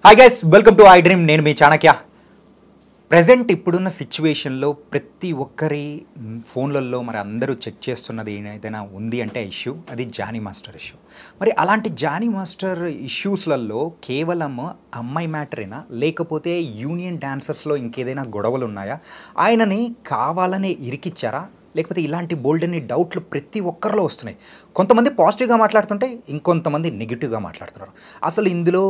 Hi guys, welcome to I dream. నేను మీ Chanakya. Present ఇప్పుడున్న సిచ్యువేషన్లో ప్రతి ఒక్కరి ఫోన్లలో మరి అందరూ చెక్ చేస్తున్నది ఏదైనా ఉంది అంటే ఇష్యూ, అది జానీ మాస్టర్ ఇష్యూ. మరి అలాంటి జానీ మాస్టర్ ఇష్యూస్లలో కేవలం అమ్మాయి మ్యాటరేనా, లేకపోతే యూనియన్ డాన్సర్స్లో ఇంకేదైనా గొడవలు ఉన్నాయా, ఆయనని కావాలనే ఇరికిచ్చారా, లేకపోతే ఇలాంటి బోల్డెన్ని డౌట్లు ప్రతి ఒక్కరిలో వస్తున్నాయి. కొంతమంది పాజిటివ్గా మాట్లాడుతుంటే ఇంకొంతమంది నెగిటివ్గా మాట్లాడుతున్నారు. అసలు ఇందులో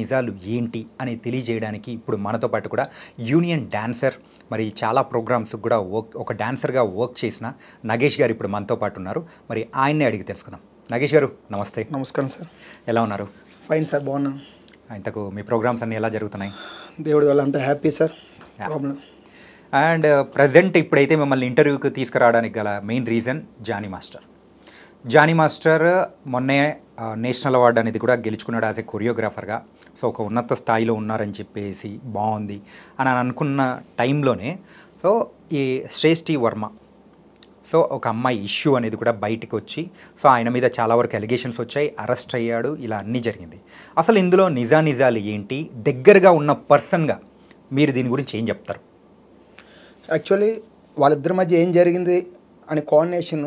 నిజాలు ఏంటి అని తెలియజేయడానికి ఇప్పుడు మనతో పాటు కూడా యూనియన్ డాన్సర్, మరి చాలా ప్రోగ్రామ్స్ కూడా ఒక డాన్సర్గా వర్క్ చేసిన నగేష్ గారు ఇప్పుడు మనతో పాటు ఉన్నారు. మరి ఆయన్నే అడిగి తెలుసుకుందాం. నగేష్ గారు నమస్తే. నమస్కారం సార్. ఎలా ఉన్నారు? ఫైన్ సార్, బాగున్నాను. ఇంతకు మీ ప్రోగ్రామ్స్ అన్నీ ఎలా జరుగుతున్నాయి? దేవుడి వల్ల అంతా happy sir. Problem. And present ఇప్పుడైతే మిమ్మల్ని ఇంటర్వ్యూకి తీసుకురావడానికి గల మెయిన్ రీజన్ జానీ మాస్టర్ మొన్నే నేషనల్ అవార్డు అనేది కూడా గెలుచుకున్నాడు యాజ్ ఏ కొరియోగ్రాఫర్గా. సో ఒక ఉన్నత స్థాయిలో ఉన్నారని చెప్పేసి బాగుంది అని అనుకున్న టైంలోనే సో ఈ శ్రేష్ఠి వర్మ, సో ఒక అమ్మాయి ఇష్యూ అనేది కూడా బయటికి వచ్చి, సో ఆయన మీద చాలా వరకు అలిగేషన్స్ వచ్చాయి, అరెస్ట్ అయ్యాడు, ఇలా అన్నీ జరిగింది. అసలు ఇందులో నిజాలు ఏంటి, దగ్గరగా ఉన్న పర్సన్గా మీరు దీని గురించి ఏం చెప్తారు? యాక్చువల్లీ వాళ్ళిద్దరి మధ్య ఏం జరిగింది అనే కోఆర్డినేషన్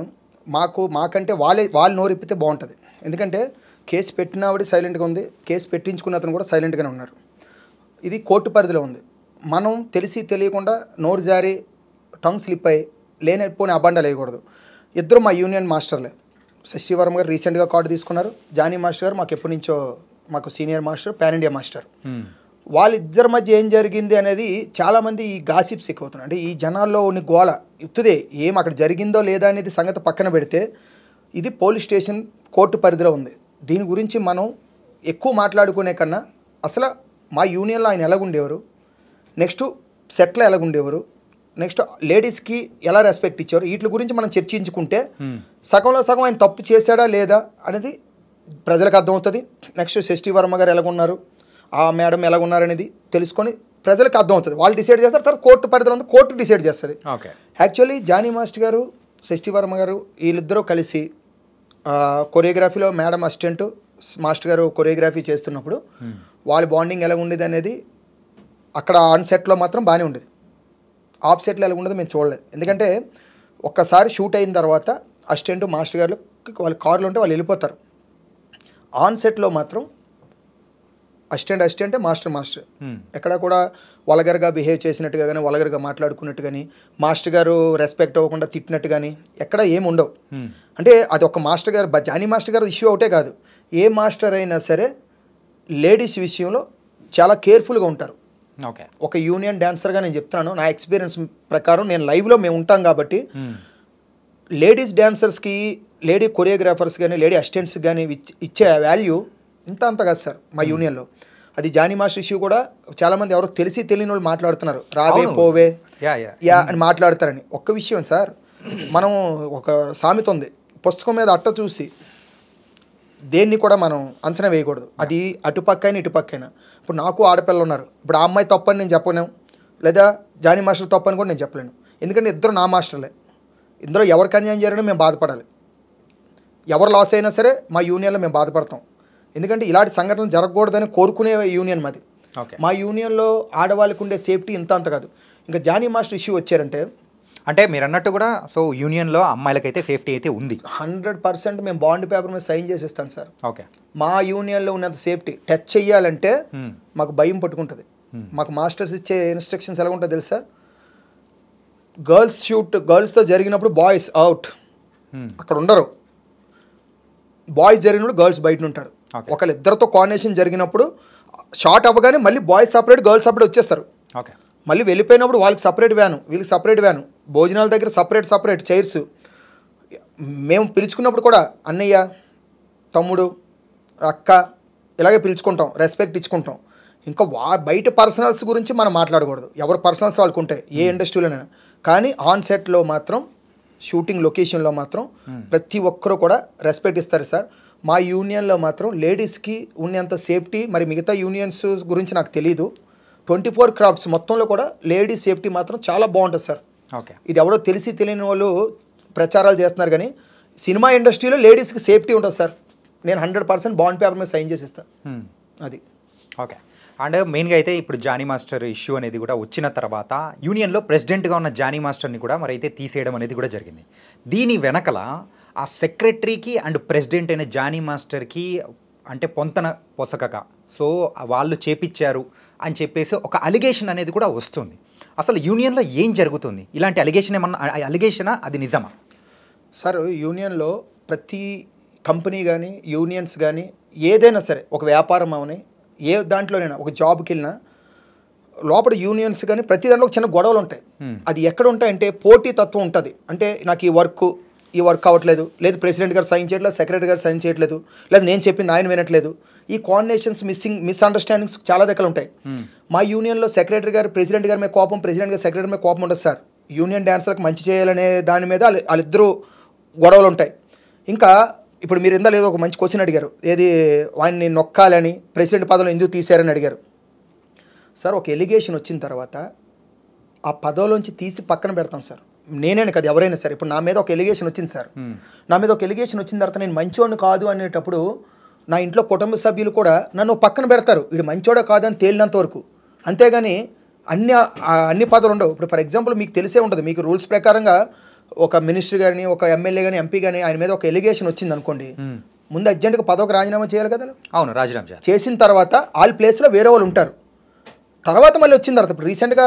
మాకంటే వాళ్ళు నోరిప్పితే బాగుంటుంది. ఎందుకంటే కేసు పెట్టినవాడి సైలెంట్గా ఉంది, కేసు పెట్టించుకున్న అతను కూడా సైలెంట్గానే ఉన్నారు. ఇది కోర్టు పరిధిలో ఉంది. మనం తెలిసి తెలియకుండా నోరు జారి టంగ్ స్లిప్ అయ్యి లేనిపోని అబండాలు వేయకూడదు. ఇద్దరు మా యూనియన్ మాస్టర్లే. శశి వర్మ గారు రీసెంట్గా కార్డు తీసుకున్నారు. జానీ మాస్టర్ గారు మాకు ఎప్పటి నుంచో మాకు senior master, pan India master. వాళ్ళిద్దరి మధ్య ఏం జరిగింది అనేది చాలామంది ఈ గాసిప్స్ ఎక్కువవుతున్నాయి. అంటే ఈ జనాల్లో ఉన్న గోల ఇప్పుదే ఏం అక్కడ జరిగిందో లేదా అనేది సంగతి పక్కన పెడితే, ఇది పోలీస్ స్టేషన్ కోర్టు పరిధిలో ఉంది. దీని గురించి మనం ఎక్కువ మాట్లాడుకునే కన్నా అసలు మా యూనియన్లో ఆయన ఎలాగుండేవారు, నెక్స్ట్ సెట్లో ఎలాగుండేవారు, నెక్స్ట్ లేడీస్కి ఎలా రెస్పెక్ట్ ఇచ్చేవారు, వీటి గురించి మనం చర్చించుకుంటే సగంలో సగం ఆయన తప్పు చేశాడా లేదా అనేది ప్రజలకు అర్థమవుతుంది. నెక్స్ట్ శశి వర్మ గారు ఎలాగున్నారు, ఆ మేడం ఎలాగున్నారనేది తెలుసుకొని ప్రజలకు అర్థమవుతుంది. వాళ్ళు డిసైడ్ చేస్తారు, తర్వాత కోర్టు పరిధిలో ఉంది, కోర్టు డిసైడ్ చేస్తుంది. యాక్చువల్లీ జానీ మాస్టర్ గారు, శశి వర్మ గారు వీళ్ళిద్దరూ కలిసి కొరియోగ్రఫీలో మేడం అసిస్టెంట్, మాస్టర్ గారు కొరియోగ్రఫీ చేస్తున్నప్పుడు వాళ్ళ బాండింగ్ ఎలా ఉండేది అనేది అక్కడ ఆన్ సెట్లో మాత్రం బాగానే ఉండేది. ఆఫ్ సెట్లో ఎలా ఉండదు మేము చూడలేదు. ఎందుకంటే ఒక్కసారి షూట్ అయిన తర్వాత అసిస్టెంట్ మాస్టర్ గారు వాళ్ళ కార్లో ఉంటే వాళ్ళు వెళ్ళిపోతారు. ఆన్ సెట్లో మాత్రం అసిస్టెంట్ మాస్టర్ ఎక్కడ కూడా వల్గర్గా బిహేవ్ చేసినట్టుగా కానీ, వల్గర్గా మాట్లాడుకున్నట్టు కానీ, మాస్టర్ గారు రెస్పెక్ట్ అవ్వకుండా తిట్టినట్టు కానీ ఎక్కడ ఏమి ఉండవు. అంటే అది ఒక మాస్టర్ గారు, జానీ మాస్టర్ గారు ఇష్యూ ఒకటే కాదు, ఏ మాస్టర్ అయినా సరే లేడీస్ విషయంలో చాలా కేర్ఫుల్గా ఉంటారు. ఒక యూనియన్ డాన్సర్గా నేను చెప్తున్నాను, నా ఎక్స్పీరియన్స్ ప్రకారం, నేను లైవ్లో మేము ఉంటాం కాబట్టి లేడీస్ డాన్సర్స్కి, లేడీ కొరియోగ్రాఫర్స్ కానీ, లేడీ అసిస్టెంట్స్కి కానీ ఇచ్చే వాల్యూ అంత కాదు సార్ మా యూనియన్లో. అది జానీ మాస్టర్ ఇష్యూ కూడా చాలామంది ఎవరో తెలిసి తెలియని వాళ్ళు మాట్లాడుతున్నారు, రావే పోవే యా అని మాట్లాడతారని. ఒక్క విషయం సార్, మనం ఒక సామెత ఉంది, పుస్తకం మీద అట్ట చూసి దేన్ని కూడా మనం అంచనా వేయకూడదు. అది అటుపక్కైనా ఇటుపక్కైనా. ఇప్పుడు నాకు ఆడపిల్లలు ఉన్నారు, ఇప్పుడు ఆ అమ్మాయి తప్పని నేను చెప్పలేను, లేదా జానీ మాస్టర్ తప్పని కూడా నేను చెప్పలేను. ఎందుకంటే ఇద్దరు నా మాస్టర్లే. ఇందులో ఎవరికి అన్యాయం జరిగినా మేము బాధపడాలి. ఎవరు లాస్ అయినా సరే మా యూనియన్లో మేము బాధపడతాం. ఎందుకంటే ఇలాంటి సంఘటనలు జరగకూడదని కోరుకునే యూనియన్ మాది. మా యూనియన్లో ఆడవాళ్ళకు ఉండే సేఫ్టీ అంత కాదు. ఇంకా జానీ మాస్టర్ ఇష్యూ వచ్చారంటే, అంటే మీరు అన్నట్టు కూడా సో యూనియన్లో అమ్మాయిలకైతే సేఫ్టీ అయితే ఉంది 100%. మేము బాండ్ పేపర్ మీద సైన్ చేసేస్తాను సార్. ఓకే, మా యూనియన్లో ఉన్నంత సేఫ్టీ. టచ్ చెయ్యాలంటే మాకు భయం పట్టుకుంటుంది. మాకు మాస్టర్స్ ఇచ్చే ఇన్స్ట్రక్షన్స్ ఎలా ఉంటుందో తెలుసా, గర్ల్స్తో జరిగినప్పుడు బాయ్స్ అవుట్, అక్కడ ఉండరు. బాయ్స్ జరిగినప్పుడు గర్ల్స్ బయట ఉంటారు. ఒకళ్ళిద్దరితో కోఆర్డినేషన్ జరిగినప్పుడు షార్ట్ అవ్వగానే మళ్ళీ బాయ్స్ సపరేట్, గర్ల్స్ సపరేట్ వచ్చేస్తారు. మళ్ళీ వెళ్ళిపోయినప్పుడు వాళ్ళకి సపరేట్ వ్యాను, వీళ్ళకి సపరేట్ వ్యాను, భోజనాల దగ్గర సపరేట్ చైర్స్. మేము పిలుచుకున్నప్పుడు కూడా అన్నయ్య, తమ్ముడు, అక్క ఇలాగే పిలుచుకుంటాం, రెస్పెక్ట్ ఇచ్చుకుంటాం. ఇంకా బయట పర్సనల్స్ గురించి మనం మాట్లాడకూడదు, ఎవరు పర్సనల్స్ వాళ్ళకు ఉంటాయి ఏ ఇండస్ట్రీలోనైనా. కానీ ఆన్ సెట్లో మాత్రం, షూటింగ్ లొకేషన్లో మాత్రం ప్రతి ఒక్కరూ కూడా రెస్పెక్ట్ ఇస్తారు సార్. మా యూనియన్లో మాత్రం లేడీస్కి ఉన్నంత సేఫ్టీ మరి మిగతా యూనియన్స్ గురించి నాకు తెలీదు. 24 క్రాఫ్ట్స్ మొత్తంలో కూడా లేడీస్ సేఫ్టీ మాత్రం చాలా బాగుంటుంది సార్. ఇది ఎవడో తెలిసి తెలియని వాళ్ళు ప్రచారాలు చేస్తున్నారు కానీ సినిమా ఇండస్ట్రీలో లేడీస్కి సేఫ్టీ ఉంటుంది సార్. నేను 100% బాండ్ పేపర్ మీద సైన్ చేసి ఇస్తాను. అది ఓకే. అండ్ మెయిన్గా అయితే ఇప్పుడు జానీ మాస్టర్ ఇష్యూ అనేది కూడా వచ్చిన తర్వాత యూనియన్లో ప్రెసిడెంట్గా ఉన్న జానీ మాస్టర్ని కూడా మరి అయితే తీసేయడం అనేది కూడా జరిగింది. దీని వెనకల ఆ సెక్రటరీకి అండ్ ప్రెసిడెంట్ అయిన జానీ మాస్టర్కి అంటే పొంతన పొసకగా సో వాళ్ళు చేపించారు అని చెప్పేసి ఒక అలిగేషన్ అనేది కూడా వస్తుంది. అసలు యూనియన్లో ఏం జరుగుతుంది? ఇలాంటి అలిగేషన్ ఏమన్నా అలిగేషనా, అది నిజమా? సార్ యూనియన్లో ప్రతి కంపెనీ కానీ యూనియన్స్ కానీ ఏదైనా సరే ఒక వ్యాపారం అవని ఏ దాంట్లోనైనా ఒక జాబ్కి వెళ్ళినా లోపల యూనియన్స్ కానీ ప్రతి దాంట్లో ఒక చిన్న గొడవలు ఉంటాయి. అది ఎక్కడ ఉంటాయంటే పోటీ తత్వం ఉంటుంది. అంటే నాకు ఈ వర్క్ అవ్వట్లేదు, లేదు ప్రెసిడెంట్ గారు సైన్ చేయట్లేదు, సెక్రటరీ గారు సైన్ చేయట్లేదు, లేదు నేను చెప్పింది ఆయన వినట్లేదు. ఈ కోఆర్డినేషన్స్ మిస్అండర్స్టాండింగ్స్ చాలా దగ్గర ఉంటాయి. మా యూనియన్లో సెక్రటరీ గారు ప్రెసిడెంట్ గారి మీద కోపం, ప్రెసిడెంట్ గారు సెక్రటరీ మీద కోపం ఉండదు సార్. యూనియన్ డాన్సర్కి మంచి చేయాలనే దాని మీద వాళ్ళిద్దరూ గొడవలు ఉంటాయి. ఇంకా ఇప్పుడు మీరు ఇందా లేదో ఒక మంచి క్వశ్చన్ అడిగారు, ఏది ఆయన్ని నొక్కాలని ప్రెసిడెంట్ పదవిలో ఎందుకు తీశారని అడిగారు. సార్ ఒక ఎలిగేషన్ వచ్చిన తర్వాత ఆ పదవిలోంచి తీసి పక్కన పెడతాం సార్. నేనే కదా ఎవరైనా సరే. ఇప్పుడు నా మీద ఒక ఎలిగేషన్ వచ్చింది సార్, నా మీద ఒక ఎలిగేషన్ వచ్చిన తర్వాత నేను మంచోడిని కాదు అనేటప్పుడు నా ఇంట్లో కుటుంబ సభ్యులు కూడా నన్ను పక్కన పెడతారు, వీడు మంచోడా కాదని తేలినంత వరకు. అంతేగాని అన్ని పదవులు ఉండవు. ఇప్పుడు ఫర్ ఎగ్జాంపుల్ మీకు తెలిసే ఉంటుంది, మీకు రూల్స్ ప్రకారంగా ఒక మినిస్టర్ కానీ ఒక ఎమ్మెల్యే కానీ ఎంపీ కానీ ఆయన మీద ఒక ఎలిగేషన్ వచ్చింది అనుకోండి, ముందు అర్జెంట్గా పదవికి రాజీనామా చేయాలి కదా. అవును, రాజీనామా చేసిన తర్వాత వాళ్ళ ప్లేస్లో వేరే వాళ్ళు ఉంటారు. తర్వాత మళ్ళీ వచ్చిన తర్వాత ఇప్పుడు రీసెంట్గా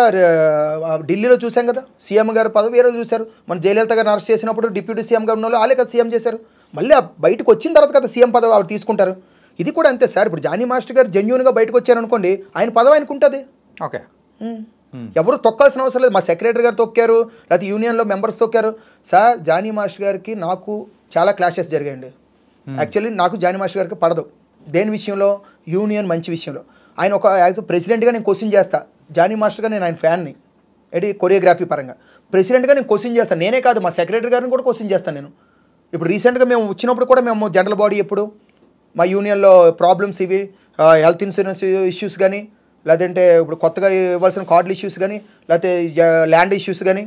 ఢిల్లీలో చూసాం కదా, సీఎం గారు పదవి వేరే చూశారు. మన జయలలిత గారిని అరెస్ట్ చేసినప్పుడు డిప్యూటీ సీఎం గారు ఉన్న వాళ్ళు వాళ్ళే కదా సీఎం చేశారు. మళ్ళీ బయటకు వచ్చిన తర్వాత కదా సీఎం పదవి ఆవిడ తీసుకుంటారు. ఇది కూడా అంతే సార్. ఇప్పుడు జానీ మాస్టర్ గారు జెన్యూన్గా బయటకు వచ్చారనుకోండి, ఆయన పదవి ఆయనకు ఉంటుంది. ఓకే, ఎవరు తొక్కాల్సిన అవసరం లేదు. మా సెక్రటరీ గారు తొక్కారు, లేకపోతే యూనియన్లో మెంబర్స్ తొక్కారు. సార్ జానీ మాస్టర్ గారికి నాకు చాలా క్లాషెస్ జరిగాయండి. యాక్చువల్లీ నాకు జానీ మాస్టర్ గారికి పడదు. దేని విషయంలో? యూనియన్ మంచి విషయంలో. ఆయన ఒక యాజ్ ప్రెసిడెంట్గా నేను క్వశ్చన్ చేస్తా, జానీ మాస్టర్గా నేను ఆయన ఫ్యాన్ని, ఏంటి కొరియోగ్రఫీ పరంగా. ప్రెసిడెంట్గా నేను క్వశ్చన్ చేస్తాను, నేనే కాదు మా సెక్రటరీ గారిని కూడా క్వశ్చన్ చేస్తాను నేను. ఇప్పుడు రీసెంట్గా మేము వచ్చినప్పుడు కూడా మేము జనరల్ బాడీ ఎప్పుడు మా యూనియన్లో ప్రాబ్లమ్స్ ఇవి హెల్త్ ఇన్సూరెన్స్ ఇష్యూస్ కానీ, లేదంటే ఇప్పుడు కొత్తగా ఇవ్వాల్సిన కార్డుల ఇష్యూస్ కానీ, లేకపోతే ల్యాండ్ ఇష్యూస్ కానీ,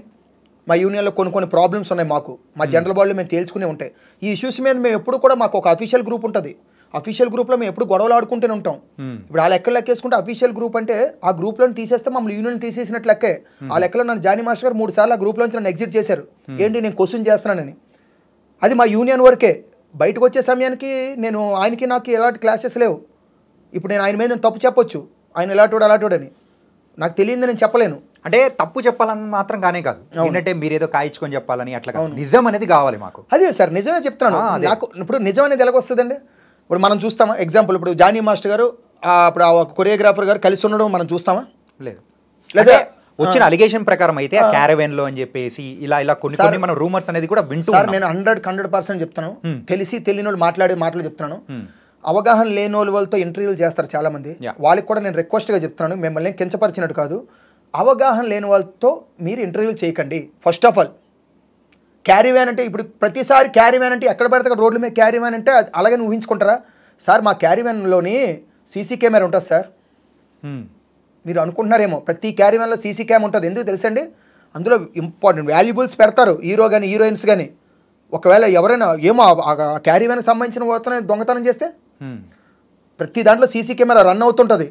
మా యూనియన్లో కొన్ని ప్రాబ్లమ్స్ ఉన్నాయి మాకు. మా జనరల్ బాడీలో మేము తేల్చుకునే ఉంటాయి. ఈ ఇష్యూస్ మీద మేము ఎప్పుడు కూడా మాకు ఒక అఫీషియల్ గ్రూప్ ఉంటుంది. అఫీషియల్ గ్రూప్లో మేము ఎప్పుడు గొడవలు ఆడుకుంటూనే ఉంటాం. ఇప్పుడు ఆ లెక్కలు లెక్కేసుకుంటే అఫీషియల్ గ్రూప్ అంటే ఆ గ్రూప్లో తీసేస్తే మమ్మల్ని యూనియన్ తీసేసినట్టు లెక్కే. ఆ లెక్కలో నన్ను జానీ మాస్టర్ గారు 3 సార్లు ఆ గ్రూప్లోంచి నన్ను ఎగ్జిట్ చేశారు. ఏంటి నేను క్వశ్చన్ చేస్తున్నానని. అది మా యూనియన్ వరకే. బయటకు వచ్చే సమయానికి నేను ఆయనకి నాకు ఎలాంటి క్లాషెస్ లేవు. ఇప్పుడు నేను ఆయన మీద నేను తప్పు చెప్పొచ్చు, ఆయన ఎలాంటోడు అలాంటోడని. నాకు తెలియదు నేను చెప్పలేను. అంటే తప్పు చెప్పాలని మాత్రం కానే కాదు, ఏంటంటే మీరు ఏదో కాయించుకొని చెప్పాలని అట్లా కాదు, నిజం అనేది కావాలి మాకు. అదే సార్, నిజమే చెప్తున్నాను. నాకు ఇప్పుడు నిజం అనేది ఎలాగ వస్తుందండి? ఇప్పుడు మనం చూస్తామా ఎగ్జాంపుల్, ఇప్పుడు జానీ మాస్టర్ గారు ఇప్పుడు ఆ కొరియోగ్రాఫర్ గారు కలిసి ఉండడం మనం చూస్తామా? లేదు. లేదా వచ్చిన అలిగేషన్ ప్రకారం అయితే ఆ క్యారవెన్ లో అని చెప్పేసి ఇలా కొన్ని మనం రూమర్స్ అనేది కూడా వింటూ సార్, నేను 100% చెప్తాను. తెలిసి తెలియని వాళ్ళు మాట్లాడే మాటలు చెప్తున్నాను. అవగాహన లేని వాళ్ళతో ఇంటర్వ్యూలు చేస్తారు చాలా మంది. వాళ్ళకి కూడా నేను రిక్వెస్ట్గా చెప్తున్నాను, మిమ్మల్ని కించపరిచినట్టు కాదు. అవగాహన లేని వాళ్ళతో మీరు ఇంటర్వ్యూలు చేయకండి. First of all carry van అంటే ఇప్పుడు ప్రతిసారి క్యారీ వ్యాన్ అంటే ఎక్కడ పడితే అక్కడ రోడ్ల మీద క్యారీ వ్యాన్ అంటే అలాగని ఊహించుకుంటారా సార్? మా క్యారీ వ్యాన్లోని సీసీ కెమెరా ఉంటుంది సార్. మీరు అనుకుంటున్నారేమో ప్రతి క్యారీ వ్యాన్లో సీసీ క్యామ్ ఉంటుంది. ఎందుకు తెలుసండి? అందులో ఇంపార్టెంట్ వాల్యుబుల్స్ పెడతారు, హీరో కానీ హీరోయిన్స్ కానీ. ఒకవేళ ఎవరైనా ఏమో క్యారీ వ్యాన్కి సంబంధించిన పోతనే దొంగతనం చేస్తే ప్రతి దాంట్లో సీసీ కెమెరా రన్ అవుతుంటుంది.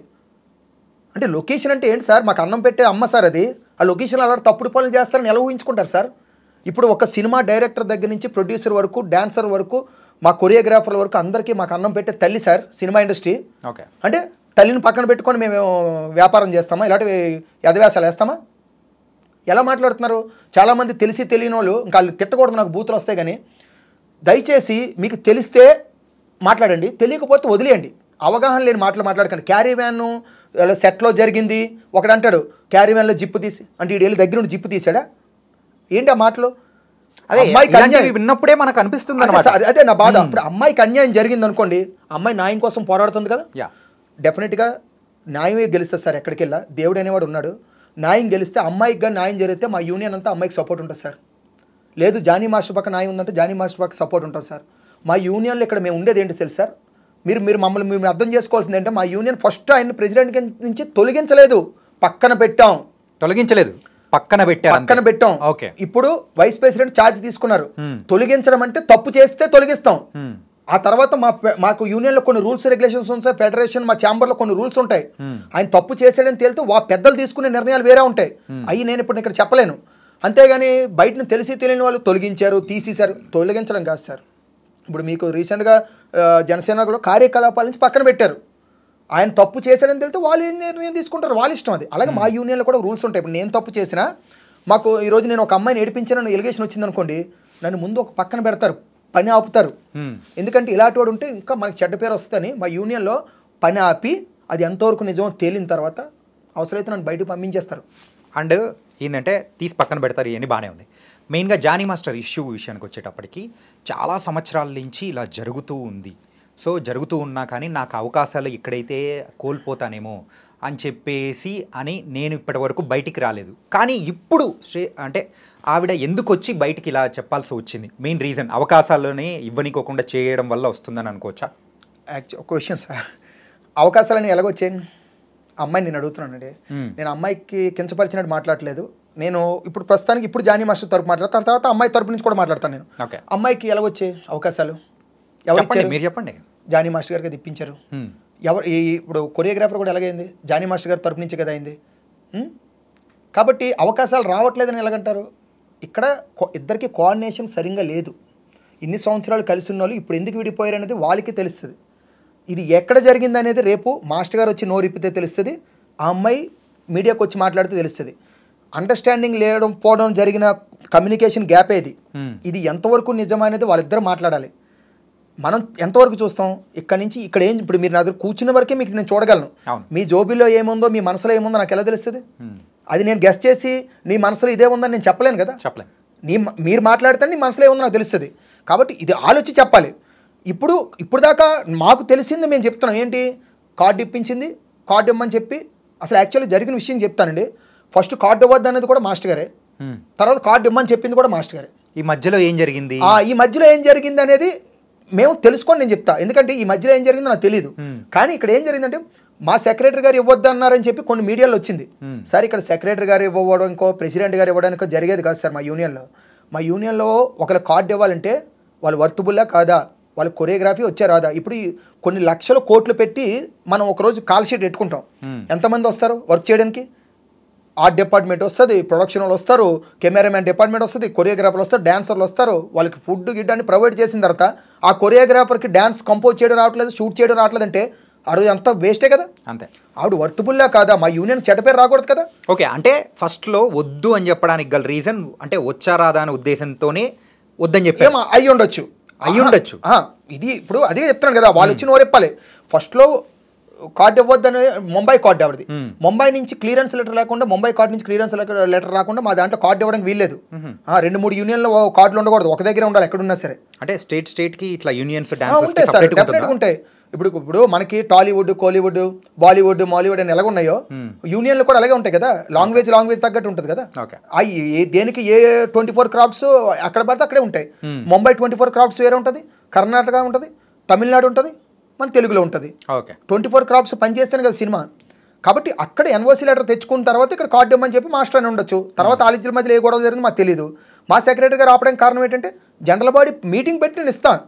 అంటే లొకేషన్ అంటే ఏంటి సార్? మాకు అన్నం పెట్టే అమ్మ సార్ అది. ఆ లొకేషన్ అలా తప్పుడు పనులు చేస్తారని ఎలా ఊహించుకుంటారు సార్? ఇప్పుడు ఒక సినిమా డైరెక్టర్ దగ్గర నుంచి ప్రొడ్యూసర్ వరకు, డాన్సర్ వరకు, మా కొరియోగ్రాఫర్ల వరకు అందరికీ మాకు అన్నం పెట్టే తల్లి సార్ సినిమా ఇండస్ట్రీ. ఓకే, అంటే తల్లిని పక్కన పెట్టుకొని మేము వ్యాపారం చేస్తామా? ఇలాంటి యథవేశాలు వేస్తామా? ఎలా మాట్లాడుతున్నారు? చాలామంది తెలిసి తెలియని వాళ్ళు, ఇంకా వాళ్ళు తిట్టకూడదు, నాకు బూతులు వస్తాయి. కానీ దయచేసి మీకు తెలిస్తే మాట్లాడండి, తెలియకపోతే వదిలేయండి. అవగాహన లేని మాటలు మాట్లాడకండి. క్యారీ వ్యాన్ సెట్లో జరిగింది ఒకడు అంటాడు, క్యారీ వ్యాన్లో జిప్పు తీసి అంటే ఈ దగ్గర నుండి జిప్పు తీసాడా? ఏంటి ఆ మాటలు? అదే అమ్మాయికి విన్నప్పుడే మనకు అనిపిస్తుంది. అదే నా బాధ. ఇప్పుడు అమ్మాయికి అన్యాయం జరిగింది అనుకోండి, అమ్మాయి న్యాయం కోసం పోరాడుతుంది కదా. డెఫినెట్గా న్యాయమే గెలుస్తుంది సార్. ఎక్కడికి వెళ్ళా దేవుడు అనేవాడు ఉన్నాడు. న్యాయం గెలిస్తే అమ్మాయికి కానీ న్యాయం జరిగితే మా యూనియన్ అంతా అమ్మాయికి సపోర్ట్ ఉంటుంది సార్. లేదు జానీ మాస్టర్ పక్క న్యాయం ఉందంటే జానీ మాస్టర్ పక్క సపోర్ట్ ఉంటుంది సార్. మా యూనియన్లో ఇక్కడ మేము ఉండేది ఏంటి తెలుసు సార్? మీరు మమ్మల్ని అర్థం చేసుకోవాల్సింది ఏంటంటే, మా యూనియన్ ఫస్ట్ ఆయన ప్రెసిడెంట్ నుంచి తొలగించలేదు, పక్కన పెట్టాం. తొలగించలేదు, పక్కన పెట్టాం. ఓకే, ఇప్పుడు వైస్ ప్రెసిడెంట్ ఛార్జ్ తీసుకున్నారు. తొలగించడం అంటే తప్పు చేస్తే తొలగిస్తాం, ఆ తర్వాత మాకు యూనియన్లో కొన్ని రూల్స్ రెగ్యులేషన్స్ ఉంటాయి, ఫెడరేషన్ మా ఛాంబర్లో కొన్ని రూల్స్ ఉంటాయి. ఆయన తప్పు చేశాడని తేలితే పెద్దలు తీసుకునే నిర్ణయాలు వేరే ఉంటాయి. అవి నేను ఇప్పుడు ఇక్కడ చెప్పలేను. అంతేగాని బయటను తెలిసి తెలియని వాళ్ళు తొలగించారు, తీసేశారు. తొలగించడం కాదు సార్. ఇప్పుడు మీకు రీసెంట్గా జనసేన కూడా కార్యకలాపాల నుంచి పక్కన పెట్టారు. ఆయన తప్పు చేశాడని తెలితే వాళ్ళు ఏం నిర్ణయం తీసుకుంటారు, వాళ్ళ ఇష్టం అది. అలాగే మా యూనియన్లో కూడా రూల్స్ ఉంటాయి. ఇప్పుడు నేను తప్పు చేసినా మాకు ఈరోజు నేను ఒక అమ్మాయిని ఏడిపించాను ఎలిగేషన్ వచ్చింది అనుకోండి, నన్ను ముందు ఒక పక్కన పెడతారు, పని ఆపుతారు. ఎందుకంటే ఇలాంటి వాడు ఉంటే ఇంకా మనకి చెడ్డ పేరు వస్తుందని మా యూనియన్లో పని ఆపి అది ఎంతవరకు నిజమో తేలిన తర్వాత అవసరమైతే నన్ను బయటకు పంపించేస్తారు. అండ్ ఏంటంటే తీసి పక్కన పెడతారు, ఇవన్నీ బాగానే ఉంది. మెయిన్గా జానీ మాస్టర్ ఇష్యూ విషయానికి వచ్చేటప్పటికి చాలా సంవత్సరాల నుంచి ఇలా జరుగుతూ ఉంది. సో జరుగుతూ ఉన్నా కానీ నాకు అవకాశాలు ఇక్కడైతే కోల్పోతానేమో అని చెప్పేసి నేను ఇప్పటి వరకు బయటికి రాలేదు. కానీ ఇప్పుడు అంటే ఆవిడ ఎందుకు వచ్చి బయటికి ఇలా చెప్పాల్సి వచ్చింది? మెయిన్ రీజన్ అవకాశాలనే ఇవ్వనికోకుండా చేయడం వల్ల వస్తుందని అనుకోవచ్చా? ఒక క్వశ్చన్ సార్, అవకాశాలని ఎలాగొచ్చాయి? అమ్మాయిని నేను అడుగుతున్నానండి. నేను అమ్మాయికి కించపరిచినట్టు మాట్లాడలేదు. నేను ఇప్పుడు ప్రస్తుతానికి ఇప్పుడు జానీ మాస్టర్ తరపు మాట్లాడతాను, తర్వాత అమ్మాయి తరపు నుంచి కూడా మాట్లాడతాను. నేను అమ్మాయికి ఎలాగొచ్చాయి అవకాశాలు? ఎవరు ఇచ్చారు? మీరు చెప్పండి. జానీ మాస్టర్ గారికి ఇప్పించారు. ఎవరు ఇప్పుడు కొరియోగ్రాఫర్ కూడా ఎలాగైంది? జానీ మాస్టర్ గారి తరపు నుంచి కదా అయింది. కాబట్టి అవకాశాలు రావట్లేదని ఎలాగంటారు? ఇక్కడ ఇద్దరికి కోఆర్డినేషన్ సరిగ్గా లేదు. ఇన్ని సంవత్సరాలు కలిసి ఉన్న వాళ్ళు ఇప్పుడు ఎందుకు విడిపోయారు అనేది వాళ్ళకి తెలుస్తుంది. ఇది ఎక్కడ జరిగింది అనేది రేపు మాస్టర్ గారు వచ్చి నోరిప్పితే తెలుస్తుంది, ఆ అమ్మాయి మీడియాకు వచ్చి మాట్లాడితే తెలుస్తుంది. అండర్స్టాండింగ్ లేడం పోవడం జరిగిన కమ్యూనికేషన్ గ్యాప్ ఏది, ఇది ఎంతవరకు నిజమనేది వాళ్ళిద్దరు మాట్లాడాలి. మనం ఎంతవరకు చూస్తాం? ఇక్కడ నుంచి ఇక్కడ ఏం, ఇప్పుడు మీరు నా దగ్గర కూర్చున్న వరకే మీకు నేను చూడగలను. మీ జోబీలో ఏముందో మీ మనసులో ఏముందో నాకు ఎలా తెలుస్తుంది? అది నేను గెస్ చేసి నీ మనసులో ఇదే ఉందని నేను చెప్పలేను కదా. మీరు మాట్లాడితే నీ మనసులో ఏముందో నాకు తెలుస్తుంది. కాబట్టి ఇది ఆలోచి చెప్పాలి. ఇప్పుడు దాకా మాకు తెలిసింది మేము చెప్తున్నాం. ఏంటి? కార్డు ఇప్పించింది, కార్డు ఇవ్వమని చెప్పి అసలు యాక్చువల్లీ జరిగిన విషయం చెప్తానండి. ఫస్ట్ కార్డు ఇవ్వద్దు అనేది కూడా మాస్టర్ గారే, తర్వాత కార్డు ఇవ్వమని చెప్పింది కూడా మాస్టర్ గారే. ఈ మధ్యలో ఏం జరిగింది అనేది మేము తెలుసుకొని నేను చెప్తా. ఎందుకంటే ఈ మధ్యలో ఏం జరిగిందో నాకు తెలియదు. కానీ ఇక్కడ ఏం జరిగిందంటే మా సెక్రటరీ గారు ఇవ్వద్దు అన్నారని చెప్పి కొన్ని మీడియాలో వచ్చింది. సార్ ఇక్కడ సెక్రటరీ గారు ఇవ్వడానికో ప్రెసిడెంట్ గారు ఇవ్వడానికో జరిగేది కాదు సార్. మా యూనియన్లో ఒకళ్ళ కార్డు ఇవ్వాలంటే వాళ్ళు వర్తబుల్లా కాదా, వాళ్ళ కొరియోగ్రఫీ వచ్చే రాదా. ఇప్పుడు కొన్ని లక్షల కోట్లు పెట్టి మనం ఒకరోజు కాల్ షీట్ పెట్టుకుంటాం. ఎంతమంది వస్తారు వర్క్ చేయడానికి? ఆర్ట్ డిపార్ట్మెంట్ వస్తుంది, ప్రొడక్షన్ వాళ్ళు వస్తారు, కెమెరామెన్ డిపార్ట్మెంట్ వస్తుంది, కొరియోగ్రాఫర్లు వస్తారు, డాన్సర్లు వస్తారు. వాళ్ళకి ఫుడ్ గిడ్ అని ప్రొవైడ్ చేసిన తర్వాత ఆ కొరియోగ్రాఫర్కి డ్యాన్స్ కంపోజ్ చేయడం రావట్లేదు, షూట్ చేయడం రావట్లేదు అంటే ఆడు అంతా వేస్టే కదా. అంతే. ఆవిడ వర్తబుల్లా కాదా? మా యూనియన్ చెడ్డ పేరు రాకూడదు కదా. ఓకే, అంటే ఫస్ట్లో వద్దు అని చెప్పడానికి గల రీజన్ అంటే వచ్చా రాదా అనే ఉద్దేశంతోనే వద్దని చెప్పి అయ్యి ఉండొచ్చు. ఇది ఇప్పుడు అదే చెప్తున్నాను కదా, వాళ్ళు వచ్చి నోరెప్పాలి. ఫస్ట్లో కార్డు ఇవ్వద్దని ముంబై కార్డు ఆవిడది. ముంబై నుంచి క్లియరెన్స్ లెటర్ లేకుండా, ముంబై కార్డు నుంచి క్లియరెన్స్ లెటర్ రాకుండా మా దాంట్లో కార్డు ఇవ్వడానికి వీల్లేదు. 2-3 యూనియన్లో కార్డులు ఉండకూడదు, ఒక దగ్గర ఉండాలి ఎక్కడున్నా సరే. అంటే స్టేట్కి ఇట్లా యూనియన్స్ ఉంటాయి. ఇప్పుడు మనకి టాలీవుడ్, కోలీవుడ్, బాలీవుడ్, మాలీవుడ్ అని ఎలాగ ఉన్నాయో యూనియన్లు కూడా అలాగే ఉంటాయి కదా. లాంగ్వేజ్ తగ్గట్టు ఉంటుంది కదా. దేనికి ఏ 24 క్రాఫ్ట్స్ అక్కడ పడితే అక్కడే ఉంటాయి. ముంబై 24 క్రాఫ్ట్స్ వేరే ఉంటుంది, కర్ణాటక ఉంటుంది, తమిళనాడు ఉంటుంది, మన తెలుగులో ఉంటుంది. 24 క్రాఫ్ట్స్ పనిచేస్తేనే కదా సినిమా. కాబట్టి అక్కడ ఎన్ఓసి లెటర్ తెచ్చుకున్న తర్వాత ఇక్కడ కార్డు ఇవ్వమని చెప్పి మాస్టర్ అని ఉండొచ్చు. తర్వాత ఆలించిన మధ్యలో ఏ గొడవ జరిగింది మాకు తెలియదు. మా సెక్రటరీ గారు ఆపడానికి కారణం ఏంటంటే జనరల్ బాడీ మీటింగ్ పెట్టి నేను ఇస్తాను,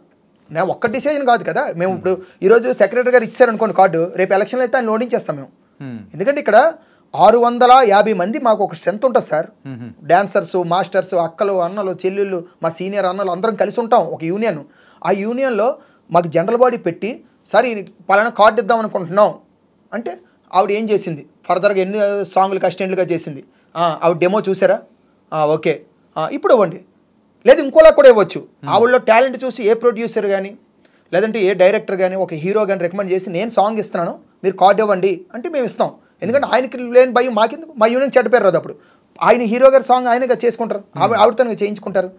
నేను ఒక్క డిసిజన్ కాదు కదా. మేము ఇప్పుడు ఈరోజు సెక్రటరీ గారు ఇచ్చారనుకోండి కార్డు, రేపు ఎలక్షన్లో అయితే ఆయన లోడించేస్తాం మేము. ఎందుకంటే ఇక్కడ 650 మంది మాకు ఒక స్ట్రెంత్ ఉంటుంది సార్. డాన్సర్స్, మాస్టర్స్, అక్కలు, అన్నలు, చెల్లెళ్ళు, మా సీనియర్ అన్నలు అందరం కలిసి ఉంటాం ఒక యూనియన్. ఆ యూనియన్లో మాకు జనరల్ బాడీ పెట్టి సరే పలానా కార్డు ఇద్దాం అనుకుంటున్నాం అంటే ఆవిడ ఏం చేసింది, ఫర్దర్గా ఎన్ని సాంగ్లకు అసిస్టెంట్లుగా చేసింది. ఆవిడ డెమో చూసారా? ఓకే, ఇప్పుడు ఇవ్వండి, లేదు ఇంకోలా కూడా ఇవ్వచ్చు. ఆవిడలో టాలెంట్ చూసి ఏ ప్రొడ్యూసర్ కానీ లేదంటే ఏ డైరెక్టర్ కానీ ఒక హీరో కానీ రికమెండ్ చేసి నేను సాంగ్ ఇస్తున్నాను మీరు కార్డు ఇవ్వండి అంటే మేము ఇస్తాం. ఎందుకంటే ఆయనకి లేని భయం మాకెందుకు, మా యూనియన్ చెడ్డ పేరు రాదు. అప్పుడు ఆయన హీరో గారి సాంగ్ ఆయనగా చేసుకుంటారు, ఆవిడతో చేయించుకుంటారు.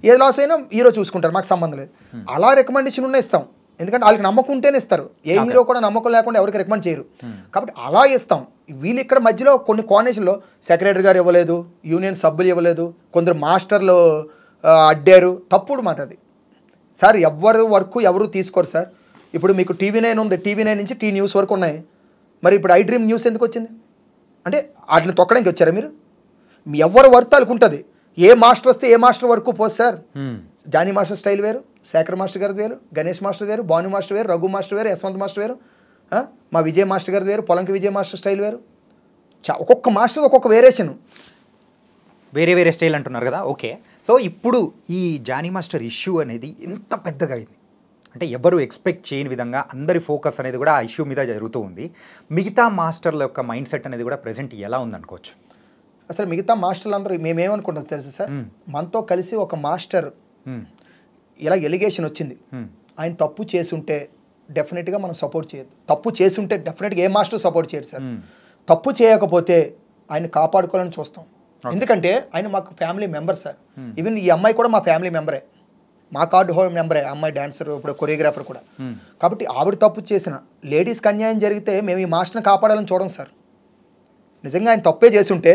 ఏ లాస్ అయినా హీరో చూసుకుంటారు, మాకు సంబంధం లేదు. అలా రికమెండేషన్ ఉన్న ఇస్తాం. ఎందుకంటే వాళ్ళకి నమ్మకం ఉంటేనే ఇస్తారు. ఏ హీరో కూడా నమ్మకం లేకుండా ఎవరికి రికమెండ్ చేయరు. కాబట్టి అలా ఇస్తాం. వీళ్ళు ఇక్కడ మధ్యలో కొన్ని కోఆర్డినేషన్లో సెక్రటరీ గారు ఇవ్వలేదు, యూనియన్ సభ్యులు ఇవ్వలేదు, కొందరు మాస్టర్లు అడ్డారు. తప్పుడు మాట అది సార్. ఎవరు తీసుకోరు సార్. ఇప్పుడు మీకు TV9 ఉంది, TV9 నుంచి టీ న్యూస్ వరకు ఉన్నాయి. మరి ఇప్పుడు ఐ డ్రీమ్ న్యూస్ ఎందుకు వచ్చింది అంటే వాటిని తొక్కడానికి వచ్చారా మీరు? ఎవరు వర్క్ వాళ్ళకు ఉంటుంది. ఏ మాస్టర్ వస్తే ఏ మాస్టర్ వరకు పోదు సార్. జానీ మాస్టర్ స్టైల్ వేరు, శేఖర్ మాస్టర్ గారిది వేరు, గణేష్ మాస్టర్ వేరు, భాను మాస్టర్ వేరు, రఘు మాస్టర్ వేరు, యశ్వంత్ మాస్టర్ వేరు, మా విజయ్ మాస్టర్ గారిది వేరు, పొలంకి విజయ్ మాస్టర్ స్టైల్ వేరు. ఒక్కొక్క మాస్టర్ ఒక్కొక్క వేరియేషన్, వేరే వేరే స్టైల్ అంటున్నారు కదా. ఓకే, సో ఇప్పుడు ఈ జానీ మాస్టర్ ఇష్యూ అనేది ఎంత పెద్దగా అయింది అంటే ఎవరు ఎక్స్పెక్ట్ చేయని విధంగా అందరి ఫోకస్ అనేది కూడా ఆ ఇష్యూ మీద జరుగుతూ ఉంది. మిగతా మాస్టర్ల యొక్క మైండ్ సెట్ అనేది కూడా ప్రెజెంట్ ఎలా ఉందనుకోవచ్చు? అసలు మిగతా మాస్టర్లు అందరూ మేమేమనుకుంటాం తెలుసు సార్, మనతో కలిసి ఒక మాస్టర్ ఇలా ఎలిగేషన్ వచ్చింది, ఆయన తప్పు చేసుంటే డెఫినెట్గా మనం సపోర్ట్ చేయదు. తప్పు చేసుంటే డెఫినెట్గా ఏ మాస్టర్ సపోర్ట్ చేయడు సార్. తప్పు చేయకపోతే ఆయన కాపాడుకోవాలని చూస్తాం. ఎందుకంటే ఆయన మాకు ఫ్యామిలీ మెంబర్ సార్. ఈవెన్ ఈ అమ్మాయి కూడా మా ఫ్యామిలీ మెంబరే, మా కార్డు హోల్ మెంబరే. అమ్మాయి డాన్సర్, ఇప్పుడు కొరియోగ్రాఫర్ కూడా. కాబట్టి ఆవిడ తప్పు చేసిన లేడీస్కి అన్యాయం జరిగితే మేము ఈ మాస్టర్ని కాపాడాలని చూడం సార్. నిజంగా ఆయన తప్పే చేసుంటే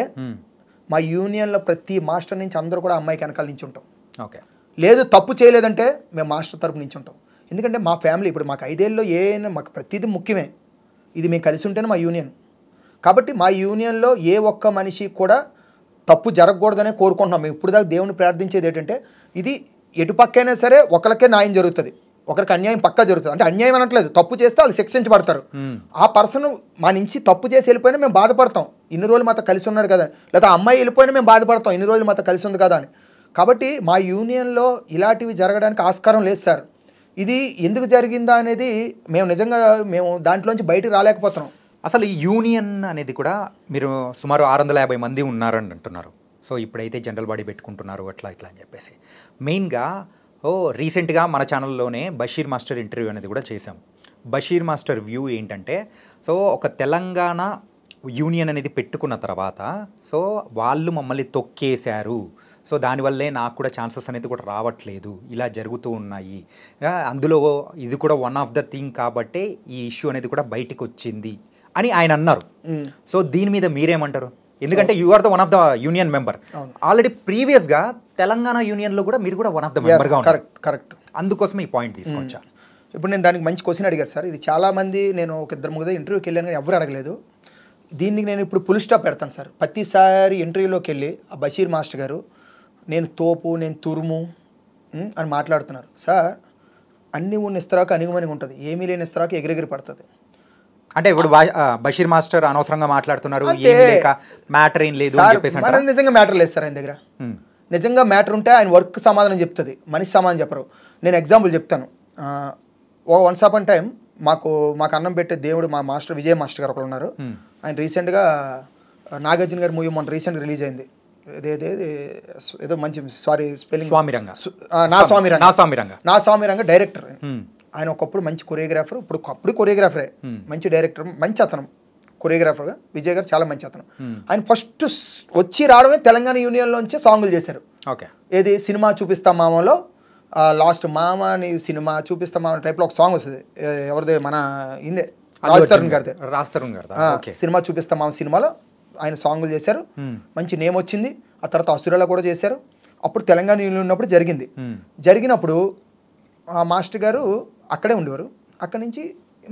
మా యూనియన్లో ప్రతి మాస్టర్ నుంచి అందరూ కూడా అమ్మాయికి వెనకాల నుంచి ఉంటాం. ఓకే, లేదు తప్పు చేయలేదంటే మేము మాస్టర్ తరపు నుంచి ఉంటాం. ఎందుకంటే మా ఫ్యామిలీ ఇప్పుడు మాకు 5 ఏళ్ళలో మాకు ప్రతిదీ ముఖ్యమే. ఇది మేము కలిసి ఉంటేనే మా యూనియన్. కాబట్టి మా యూనియన్లో ఏ ఒక్క మనిషి కూడా తప్పు జరగకూడదనే కోరుకుంటున్నాం. మేము ఇప్పుడు దాకా దేవుని ప్రార్థించేది ఏంటంటే ఇది ఎటుపక్కైనా సరే ఒకరికే న్యాయం జరుగుతుంది, ఒకరికి అన్యాయం పక్కా జరుగుతుంది. అంటే అన్యాయం అనట్లేదు, తప్పు చేస్తే వాళ్ళు శిక్షించబడతారు. ఆ పర్సన్ మా నుంచి తప్పు చేసి వెళ్ళిపోయినా మేము బాధపడతాం, ఇన్ని రోజులు మాతో కలిసి ఉన్నాడు కదా. లేదా అమ్మాయి వెళ్ళిపోయినా మేము బాధపడతాం, ఇన్ని రోజులు మాతో కలిసి ఉంది కదా అని. కాబట్టి మా యూనియన్లో ఇలాంటివి జరగడానికి ఆస్కారం లేదు సార్. ఇది ఎందుకు జరిగిందా అనేది మేము నిజంగా దాంట్లోంచి బయటకు రాలేకపోతున్నాం. అసలు ఈ యూనియన్ అనేది కూడా మీరు సుమారు 650 మంది ఉన్నారని అంటున్నారు. సో ఇప్పుడైతే జనరల్ బాడీ పెట్టుకుంటున్నారు అట్లా ఇట్లా అని చెప్పేసి మెయిన్గా రీసెంట్గా మన ఛానల్లోనే బషీర్ మాస్టర్ ఇంటర్వ్యూ అనేది కూడా చేశాం. బషీర్ మాస్టర్ వ్యూ ఏంటంటే, సో ఒక తెలంగాణ యూనియన్ అనేది పెట్టుకున్న తర్వాత సో వాళ్ళు మమ్మల్ని తొక్కేశారు, సో దానివల్లే నాకు కూడా ఛాన్సెస్ అనేది కూడా రావట్లేదు, ఇలా జరుగుతూ ఉన్నాయి, అందులో ఇది కూడా వన్ ఆఫ్ ద థింగ్ కాబట్టి ఈ ఇష్యూ అనేది కూడా బయటికి వచ్చింది అని ఆయన అన్నారు. సో దీని మీద మీరేమంటారు? ఎందుకంటే you are the one of the union member. Already ప్రీవియస్గా తెలంగాణ యూనియన్లో కూడా మీరు కూడా వన్ ఆఫ్ ద మెంబర్గా ఉన్నారు. కరెక్ట్. అందుకోసం ఈ పాయింట్ తీసుకొచ్చా. ఇప్పుడు నేను దానికి మంచి క్వశ్చన్ అడిగారు సార్. ఇది చాలామంది, నేను ఒక 2-3 ఇంటర్వ్యూకి వెళ్ళాను కానీ ఎవరు అడగలేదు. దీనికి నేను ఇప్పుడు ఫుల్ స్టాప్ పెడతాను సార్. ప్రతిసారి ఇంటర్వ్యూలోకి వెళ్ళి ఆ బషీర్ మాస్టర్ గారు నేను తోపు, నేను తురుము అని మాట్లాడుతున్నారు. సార్ అన్నీ ఉన్న ఇస్తరాకు అణిగుమణిగి ఉంటుంది, ఏమీ లేని ఇస్తరాకు ఎగిరెగిరి పడుతుంది. అంటే ఇప్పుడు బషీర్ మాస్టర్ అనవసరంగా మాట్లాడుతున్నారు, మ్యాటర్ ఏం లేదు. నిజంగా మ్యాటర్ లేదు సార్ ఆయన దగ్గర. నిజంగా మ్యాటర్ ఉంటే ఆయన వర్క్ సమాధానం చెప్తుంది, మనిషి సమాధానం చెప్పరు. నేను ఎగ్జాంపుల్ చెప్తాను. వన్స్ అపాన్ టైం మాకు అన్నం పెట్టే దేవుడు మా మాస్టర్ విజయ్ మాస్టర్ గారు ఒకరు ఉన్నారు. ఆయన రీసెంట్గా నాగార్జున గారి మూవీ మొన్న రీసెంట్గా రిలీజ్ అయింది. ఏదో మంచి స్పెల్లింగ్ నా స్వామిరంగ డైరెక్టర్. ఆయన ఒకప్పుడు మంచి కొరియోగ్రాఫర్, ఇప్పుడు కొరియోగ్రాఫరే, మంచి డైరెక్టర్, మంచి అతను కొరియోగ్రాఫర్గా. విజయ్ గారు చాలా మంచి అతను. ఆయన ఫస్ట్ వచ్చి రావడమే తెలంగాణ యూనియన్లోంచి సాంగులు చేశారు. ఓకే, ఏది సినిమా చూపిస్తా మామలో లాస్ట్ మామ అని సినిమా చూపిస్తా మామ టైప్లో ఒక సాంగ్ వస్తుంది. ఎవరిదే? మన ఇందే రాజ్ తరుణ్ గారిదే. సినిమా చూపిస్తా మామ సినిమాలో ఆయన సాంగులు చేశారు, మంచి నేమ్ వచ్చింది. ఆ తర్వాత అసురలో కూడా చేశారు. అప్పుడు తెలంగాణ యూనియన్ ఉన్నప్పుడు జరిగినప్పుడు ఆ మాస్టర్ గారు అక్కడే ఉండేవారు. అక్కడి నుంచి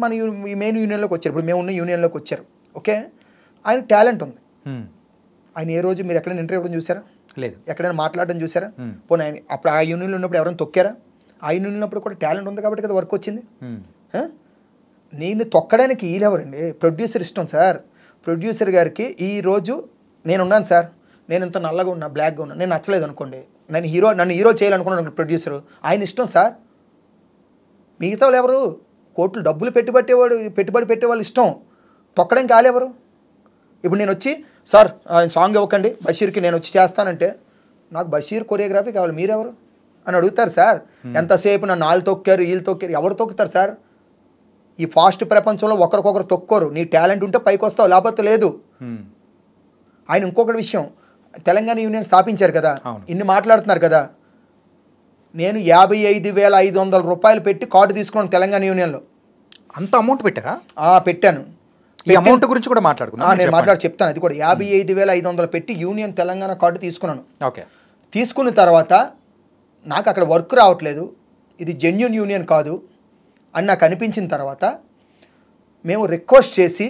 మన మెయిన్ యూనియన్లోకి వచ్చారు. ఇప్పుడు మేము ఉన్న యూనియన్లోకి వచ్చారు. ఓకే, ఆయన టాలెంట్ ఉంది. ఆయన ఏ రోజు మీరు ఎక్కడైనా ఇంటర్వ్యూ చూసారా? లేదు. ఎక్కడైనా మాట్లాడడం చూసారా? పోనీ ఆయన అప్పుడు ఆ యూనియన్లో ఉన్నప్పుడు ఎవరైనా తొక్కారా? ఆ యూనియన్ ఉన్నప్పుడు కూడా టాలెంట్ ఉంది కాబట్టి కదా వర్క్ వచ్చింది. నేను తొక్కడానికి వీలెవరండి? ప్రొడ్యూసర్ ఇష్టం సార్. ప్రొడ్యూసర్ గారికి ఈరోజు నేనున్నాను సార్, నేను ఇంత నల్లగా ఉన్నా, బ్లాక్గా ఉన్నా, నేను నచ్చలేదు అనుకోండి, నన్ను హీరో చేయాలనుకున్నాను ప్రొడ్యూసరు, ఆయన ఇష్టం సార్. మిగతా వాళ్ళు ఎవరు? కోట్లు డబ్బులు పెట్టుబడి పెట్టేవాళ్ళు ఇష్టం, తొక్కడానికి కాలేవరు. ఇప్పుడు నేను వచ్చి సార్ ఆయన సాంగ్ ఇవ్వకండి బషీర్కి, నేను వచ్చి చేస్తానంటే నాకు బషీర్ కొరియోగ్రఫీ కావాలి, మీరెవరు అని అడుగుతారు సార్. ఎంతసేపు నన్ను వాళ్ళు తొక్కారు, వీళ్ళు తొక్కారు, ఎవరు తొక్కుతారు సార్? ఈ ఫాస్ట్ ప్రపంచంలో ఒకరికొకరు తొక్కోరు. నీ టాలెంట్ ఉంటే పైకి వస్తావు, లేకపోతే లేదు. ఆయన ఇంకొకటి విషయం, తెలంగాణ యూనియన్ స్థాపించారు కదా, ఇన్ని మాట్లాడుతున్నారు కదా, నేను 55,500 రూపాయలు పెట్టి కార్డు తీసుకున్నాను తెలంగాణ యూనియన్లో. అంత అమౌంట్ పెట్టారా? పెట్టాను. అమౌంట్ గురించి కూడా మాట్లాడుకున్నాను, నేను చెప్తాను. అది కూడా 55,500 పెట్టి యూనియన్ తెలంగాణ కార్డు తీసుకున్నాను. ఓకే, తీసుకున్న తర్వాత నాకు అక్కడ వర్క్ రావట్లేదు, ఇది జెన్యూన్ యూనియన్ కాదు అని నాకు అనిపించిన తర్వాత మేము రిక్వెస్ట్ చేసి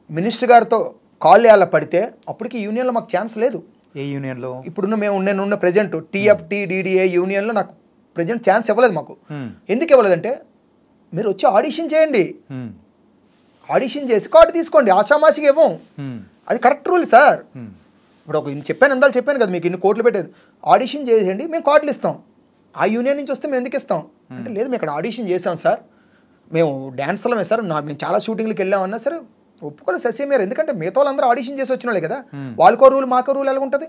మినిస్టర్ గారితో కాల్ వేయాల పడితే అప్పటికి యూనియన్లో మాకు ఛాన్స్ లేదు. ఏ యూనియన్లో? ఇప్పుడున్న నేనున్న ప్రెజెంట్ TFT DDA యూనియన్లో నాకు ప్రజెంట్ ఛాన్స్ ఇవ్వలేదు మాకు. ఎందుకు ఇవ్వలేదంటే మీరు వచ్చి ఆడిషన్ చేయండి, ఆడిషన్ చేసి కార్డు తీసుకోండి, ఆషామాషిగా ఇవ్వం. అది కరెక్ట్ రూల్ సార్. ఇప్పుడు ఒక చెప్పాను అందాలు చెప్పాను కదా మీకు, ఇన్ని కోట్లు పెట్టేది. ఆడిషన్ చేసేయండి, మేము కార్డులు ఇస్తాం. ఆ యూనియన్ నుంచి వస్తే మేము ఎందుకు ఇస్తాం అంటే, లేదు మేము ఇక్కడ ఆడిషన్ చేసాం సార్, మేము డ్యాన్సర్లమే సార్, మేము చాలా షూటింగ్లకు వెళ్ళామన్నా సరే ఒప్పుకోలేదు ససేమేరు. ఎందుకంటే మిగతా వాళ్ళందరూ ఆడిషన్ చేసి వచ్చిన వాళ్ళే కదా, వాళ్ళకో రూల్ మాకో రూల్ ఎలా ఉంటుంది.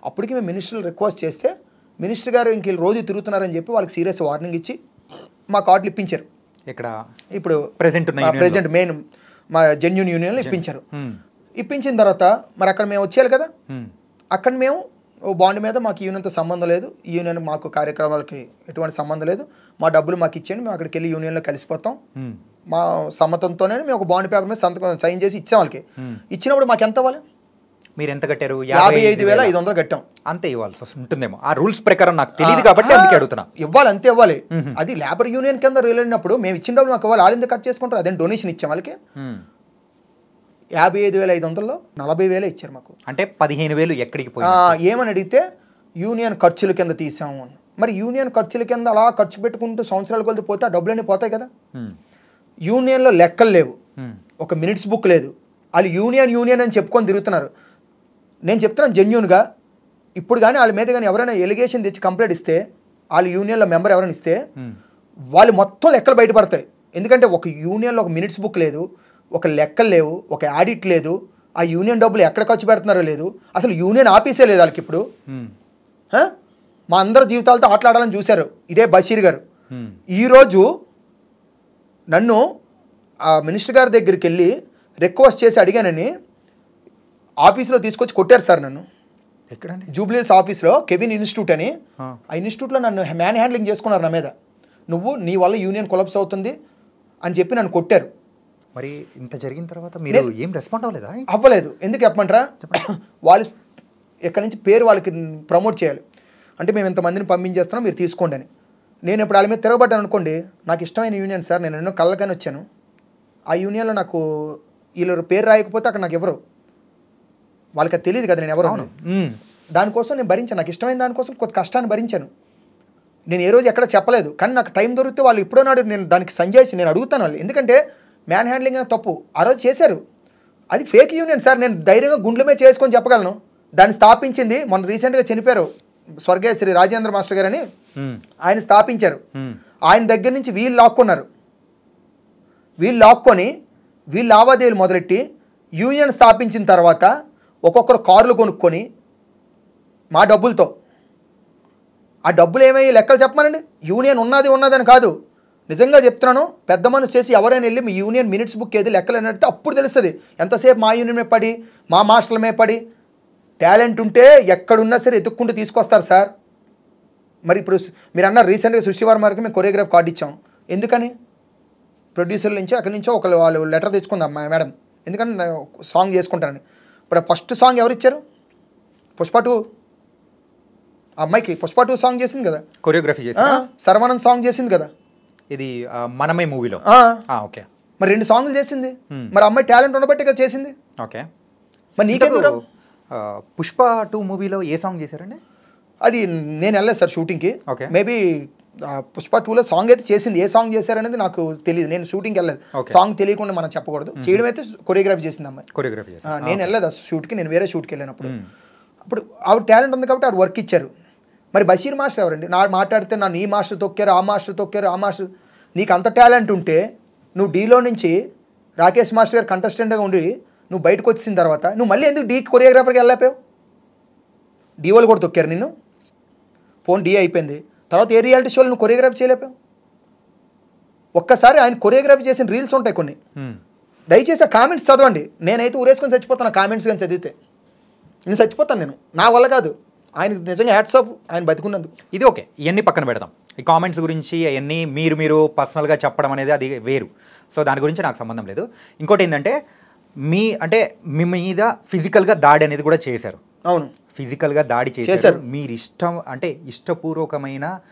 అప్పటికి మేము మినిస్టర్లు రిక్వెస్ట్ చేస్తే మినిస్టర్ గారు ఇంక రోజు తిరుగుతున్నారని చెప్పి వాళ్ళకి సీరియస్ వార్నింగ్ ఇచ్చి మా కార్డులు ఇప్పించారు. ఇక్కడ ఇప్పుడు ప్రెజెంట్ మెయిన్ మా జెన్యూన్ యూనియన్లో ఇప్పించారు. ఇప్పించిన తర్వాత మరి అక్కడ మేము వచ్చేయాలి కదా, అక్కడ మేము బాండ్ మీద మాకు యూనియన్తో సంబంధం లేదు, ఈ యూనియన్ మాకు కార్యక్రమాలకి ఎటువంటి సంబంధం లేదు, మా డబ్బులు మాకు ఇచ్చేయండి, మేము అక్కడికి వెళ్ళి యూనియన్లో కలిసిపోతాం, మా సమ్మతంతోనే మేము ఒక బాండ్ పేపర్ మీద సంతకం సైన్ చేసి ఇచ్చాం వాళ్ళకి. ఇచ్చినప్పుడు మాకు ఎంత ఇవ్వాలి? మీరు ఎంత కట్టారు? 55,500 కట్టాం. అంతే ఇవ్వాల్సి ఉంటుందేమో, ఆ రూల్స్ ప్రకారం నాకు తెలియదు కాబట్టి అందుకే అడుగుతున్నా. ఇవ్వాలి, అంతే ఇవ్వాలి. అది లేబర్ యూనియన్ కింద వెళ్ళినప్పుడు మేము ఇచ్చిన డబ్బులు మాకు ఇవ్వాలి. వాళ్ళు ఎందుకు కట్ చేసుకుంటారు? అదే డొనేషన్ ఇచ్చాం వాళ్ళకి. 55,500లో 40,000 ఇచ్చారు మాకు. అంటే 15,000 ఎక్కడికి పోయి? ఏమని అడిగితే యూనియన్ ఖర్చుల కింద తీసాము అని. మరి యూనియన్ ఖర్చుల కింద అలా ఖర్చు పెట్టుకుంటూ సంవత్సరాలు కొలిది పోతే ఆ డబ్బులన్నీ పోతాయి కదా. యూనియన్లో లెక్కలు లేవు, ఒక మినిట్స్ బుక్ లేదు, వాళ్ళు యూనియన్ అని చెప్పుకొని తిరుగుతున్నారు. నేను చెప్తున్నాను జెన్యూన్గా, ఇప్పుడు కానీ వాళ్ళ మీద కానీ ఎవరైనా ఎలిగేషన్ తెచ్చి కంప్లైంట్ ఇస్తే, వాళ్ళ యూనియన్లో మెంబర్ ఎవరైనా ఇస్తే వాళ్ళు మొత్తం లెక్కలు బయటపడతాయి. ఎందుకంటే ఒక యూనియన్లో ఒక మినిట్స్ బుక్ లేదు, ఒక లెక్కలు లేవు, ఒక ఆడిట్ లేదు, ఆ యూనియన్ డబ్బులు ఎక్కడ ఖర్చు పెడుతున్నారో లేదు, అసలు యూనియన్ ఆఫీసే లేదు వాళ్ళకి. ఇప్పుడు మా అందరి జీవితాలతో ఆటలాడాలని చూశారు ఇదే బషీర్ గారు. ఈరోజు నన్ను ఆ మినిస్టర్ గారి దగ్గరికి వెళ్ళి రిక్వెస్ట్ చేసి అడిగానని ఆఫీస్లో తీసుకొచ్చి కొట్టారు సార్ నన్ను. ఎక్కడండి? జూబ్లీహిల్స్ ఆఫీస్లో కెవిన్ ఇన్స్టిట్యూట్ అని, ఆ ఇన్స్టిట్యూట్లో నన్ను మ్యాన్ హ్యాండ్లింగ్ చేసుకున్నారు నా మీద. నువ్వు నీ వల్ల యూనియన్ కొలాప్స్ అవుతుంది అని చెప్పి నన్ను కొట్టారు. మరి ఇంత జరిగిన తర్వాత మీరు ఏం రెస్పాండ్ అవ్వలేదా? అవ్వలేదు. ఎందుకు చెప్పమంటారా, వాళ్ళు ఎక్కడి నుంచి పేరు వాళ్ళకి ప్రమోట్ చేయాలి అంటే మేము ఇంతమందిని పంపించేస్తున్నాం మీరు తీసుకోండి అని. నేను ఇప్పుడు వాళ్ళ మీద తిరగబడ్డాను అనుకోండి, నాకు ఇష్టమైన యూనియన్ సార్, నేను ఎన్నో కళ్ళకని వచ్చాను, ఆ యూనియన్లో నాకు వీళ్ళు పేరు రాయకపోతే అక్కడ నాకు ఎవరు, వాళ్ళకి అది తెలియదు కదా నేను ఎవరు. దానికోసం నేను భరించాను, నాకు ఇష్టమైన దానికోసం కొంత కష్టాన్ని భరించాను. నేను ఏ రోజు ఎక్కడ చెప్పలేదు, కానీ నాకు టైం దొరికితే వాళ్ళు ఇప్పుడో నాడు నేను దానికి సంజాయిసి నేను అడుగుతాను వాళ్ళు. ఎందుకంటే మ్యాన్ హ్యాండ్లింగ్ అనే తప్పు ఆ రోజు చేశారు, అది ఫేక్ యూనియన్ సార్. నేను ధైర్యంగా గుండెల మీద చేసుకొని చెప్పగలను. దాన్ని స్థాపించింది మొన్న రీసెంట్గా చనిపోయారు స్వర్గీయ శ్రీ రాజేంద్ర మాస్టర్ గారు అని, ఆయన స్థాపించారు. ఆయన దగ్గర నుంచి వీళ్ళు లాక్కున్నారు, వీళ్ళు లాక్కొని వీళ్ళు లావాదేవీలు మొదలెట్టి యూనియన్ స్థాపించిన తర్వాత ఒక్కొక్కరు కార్లు కొనుక్కొని మా డబ్బులతో, ఆ డబ్బులు ఏమయ్యి లెక్కలు చెప్పమనండి. యూనియన్ ఉన్నదని కాదు, నిజంగా చెప్తున్నాను. పెద్ద మనసు చేసి ఎవరైనా వెళ్ళి మీ యూనియన్ మినిట్స్ బుక్ ఏది లెక్కలు అని అడిగితే అప్పుడు తెలుస్తుంది ఎంతసేపు మా యూనియన్ మీద పడి మా మాస్టర్ల మీద పడి. టాలెంట్ ఉంటే ఎక్కడున్నా సరే ఎత్తుక్కుంటూ తీసుకొస్తారు సార్. మరి ఇప్పుడు మీరు అన్నారు రీసెంట్గా సృష్టివర్మకి మేము కొరియోగ్రాఫ్ కార్డు ఇచ్చాం. ఎందుకని? ప్రొడ్యూసర్ల నుంచి అక్కడి నుంచో వాళ్ళు లెటర్ తెచ్చుకుందాం మేడం, ఎందుకంటే సాంగ్ చేసుకుంటానని. ఇప్పుడు ఫస్ట్ సాంగ్ ఎవరు ఇచ్చారు? పుష్ప 2 అమ్మాయికి పుష్ప 2 సాంగ్ చేసింది కదా, కొరియోగ్రఫీ చేసి. సర్వానంద్ సాంగ్ చేసింది కదా, ఇది మనమే మూవీలో. ఓకే, మరి 2 సాంగ్లు చేసింది. మరి అమ్మాయి టాలెంట్ ఉండబట్టే కదా చేసింది. ఓకే, మరి నీకెందుకు? పుష్ప 2 మూవీలో ఏ సాంగ్ చేశారండి? అది నేను వెళ్ళలేదు సార్ షూటింగ్కి. ఓకే, మేబీ పుష్ప 2లో సాంగ్ అయితే చేసింది, ఏ సాంగ్ చేశారనేది నాకు తెలియదు, నేను షూటింగ్కి వెళ్ళలేదు. సాంగ్ తెలియకుండా మనం చెప్పకూడదు. చేయడం అయితే కొరియోగ్రఫీ చేసింది అమ్మాయి. కొరియోగ్రఫీ నేను వెళ్ళలేదు ఆ షూట్కి, నేను వేరే షూట్కి వెళ్ళినప్పుడు. అప్పుడు ఆవిడ టాలెంట్ ఉంది కాబట్టి ఆవిడ వర్క్ ఇచ్చారు. మరి బషీర్ మాస్టర్ ఎవరండి? నా మాట్లాడితే నన్ను ఈ మాస్టర్ తొక్కారు, ఆ మాస్టర్ తొక్కారు, ఆ మాస్టర్. నీకు అంత టాలెంట్ ఉంటే నువ్వు డీలో నుంచి రాకేష్ మాస్టర్ గారు కంటెస్టెంట్గా ఉండి నువ్వు బయటకు వచ్చిన తర్వాత నువ్వు మళ్ళీ ఎందుకు డీ కొరియోగ్రాఫర్కి వెళ్ళలేపావు? డీ వాళ్ళు కూడా తొక్కారు నిన్ను. ఫోన్ డీ అయిపోయింది తర్వాత ఏ రియాలిటీ షోలు నువ్వు కొరియోగ్రఫీ చేయలేపావు? ఒక్కసారి ఆయన కొరియోగ్రఫీ చేసిన రీల్స్ ఉంటాయి కొన్ని, దయచేసి ఆ కామెంట్స్ చదవండి. నేనైతే ఊరేసుకొని చచ్చిపోతాను ఆ కామెంట్స్ కానీ చదివితే. నేను చచ్చిపోతాను, నేను నా వల్ల కాదు. ఆయనకు నిజంగా హ్యాట్స్ ఆఫ్, ఆయన బతికున్నందుకు. ఇది ఓకే, ఇవన్నీ పక్కన పెడదాం. ఈ కామెంట్స్ గురించి అవన్నీ మీరు పర్సనల్గా చెప్పడం అనేది అది వేరు. సో దాని గురించి నాకు సంబంధం లేదు. ఇంకోటి ఏంటంటే మీ మీద ఫిజికల్గా దాడి అనేది కూడా చేశారు. అవును, ఫిజికల్గా దాడి చేశారు. మీరు ఇష్టపూర్వకమైన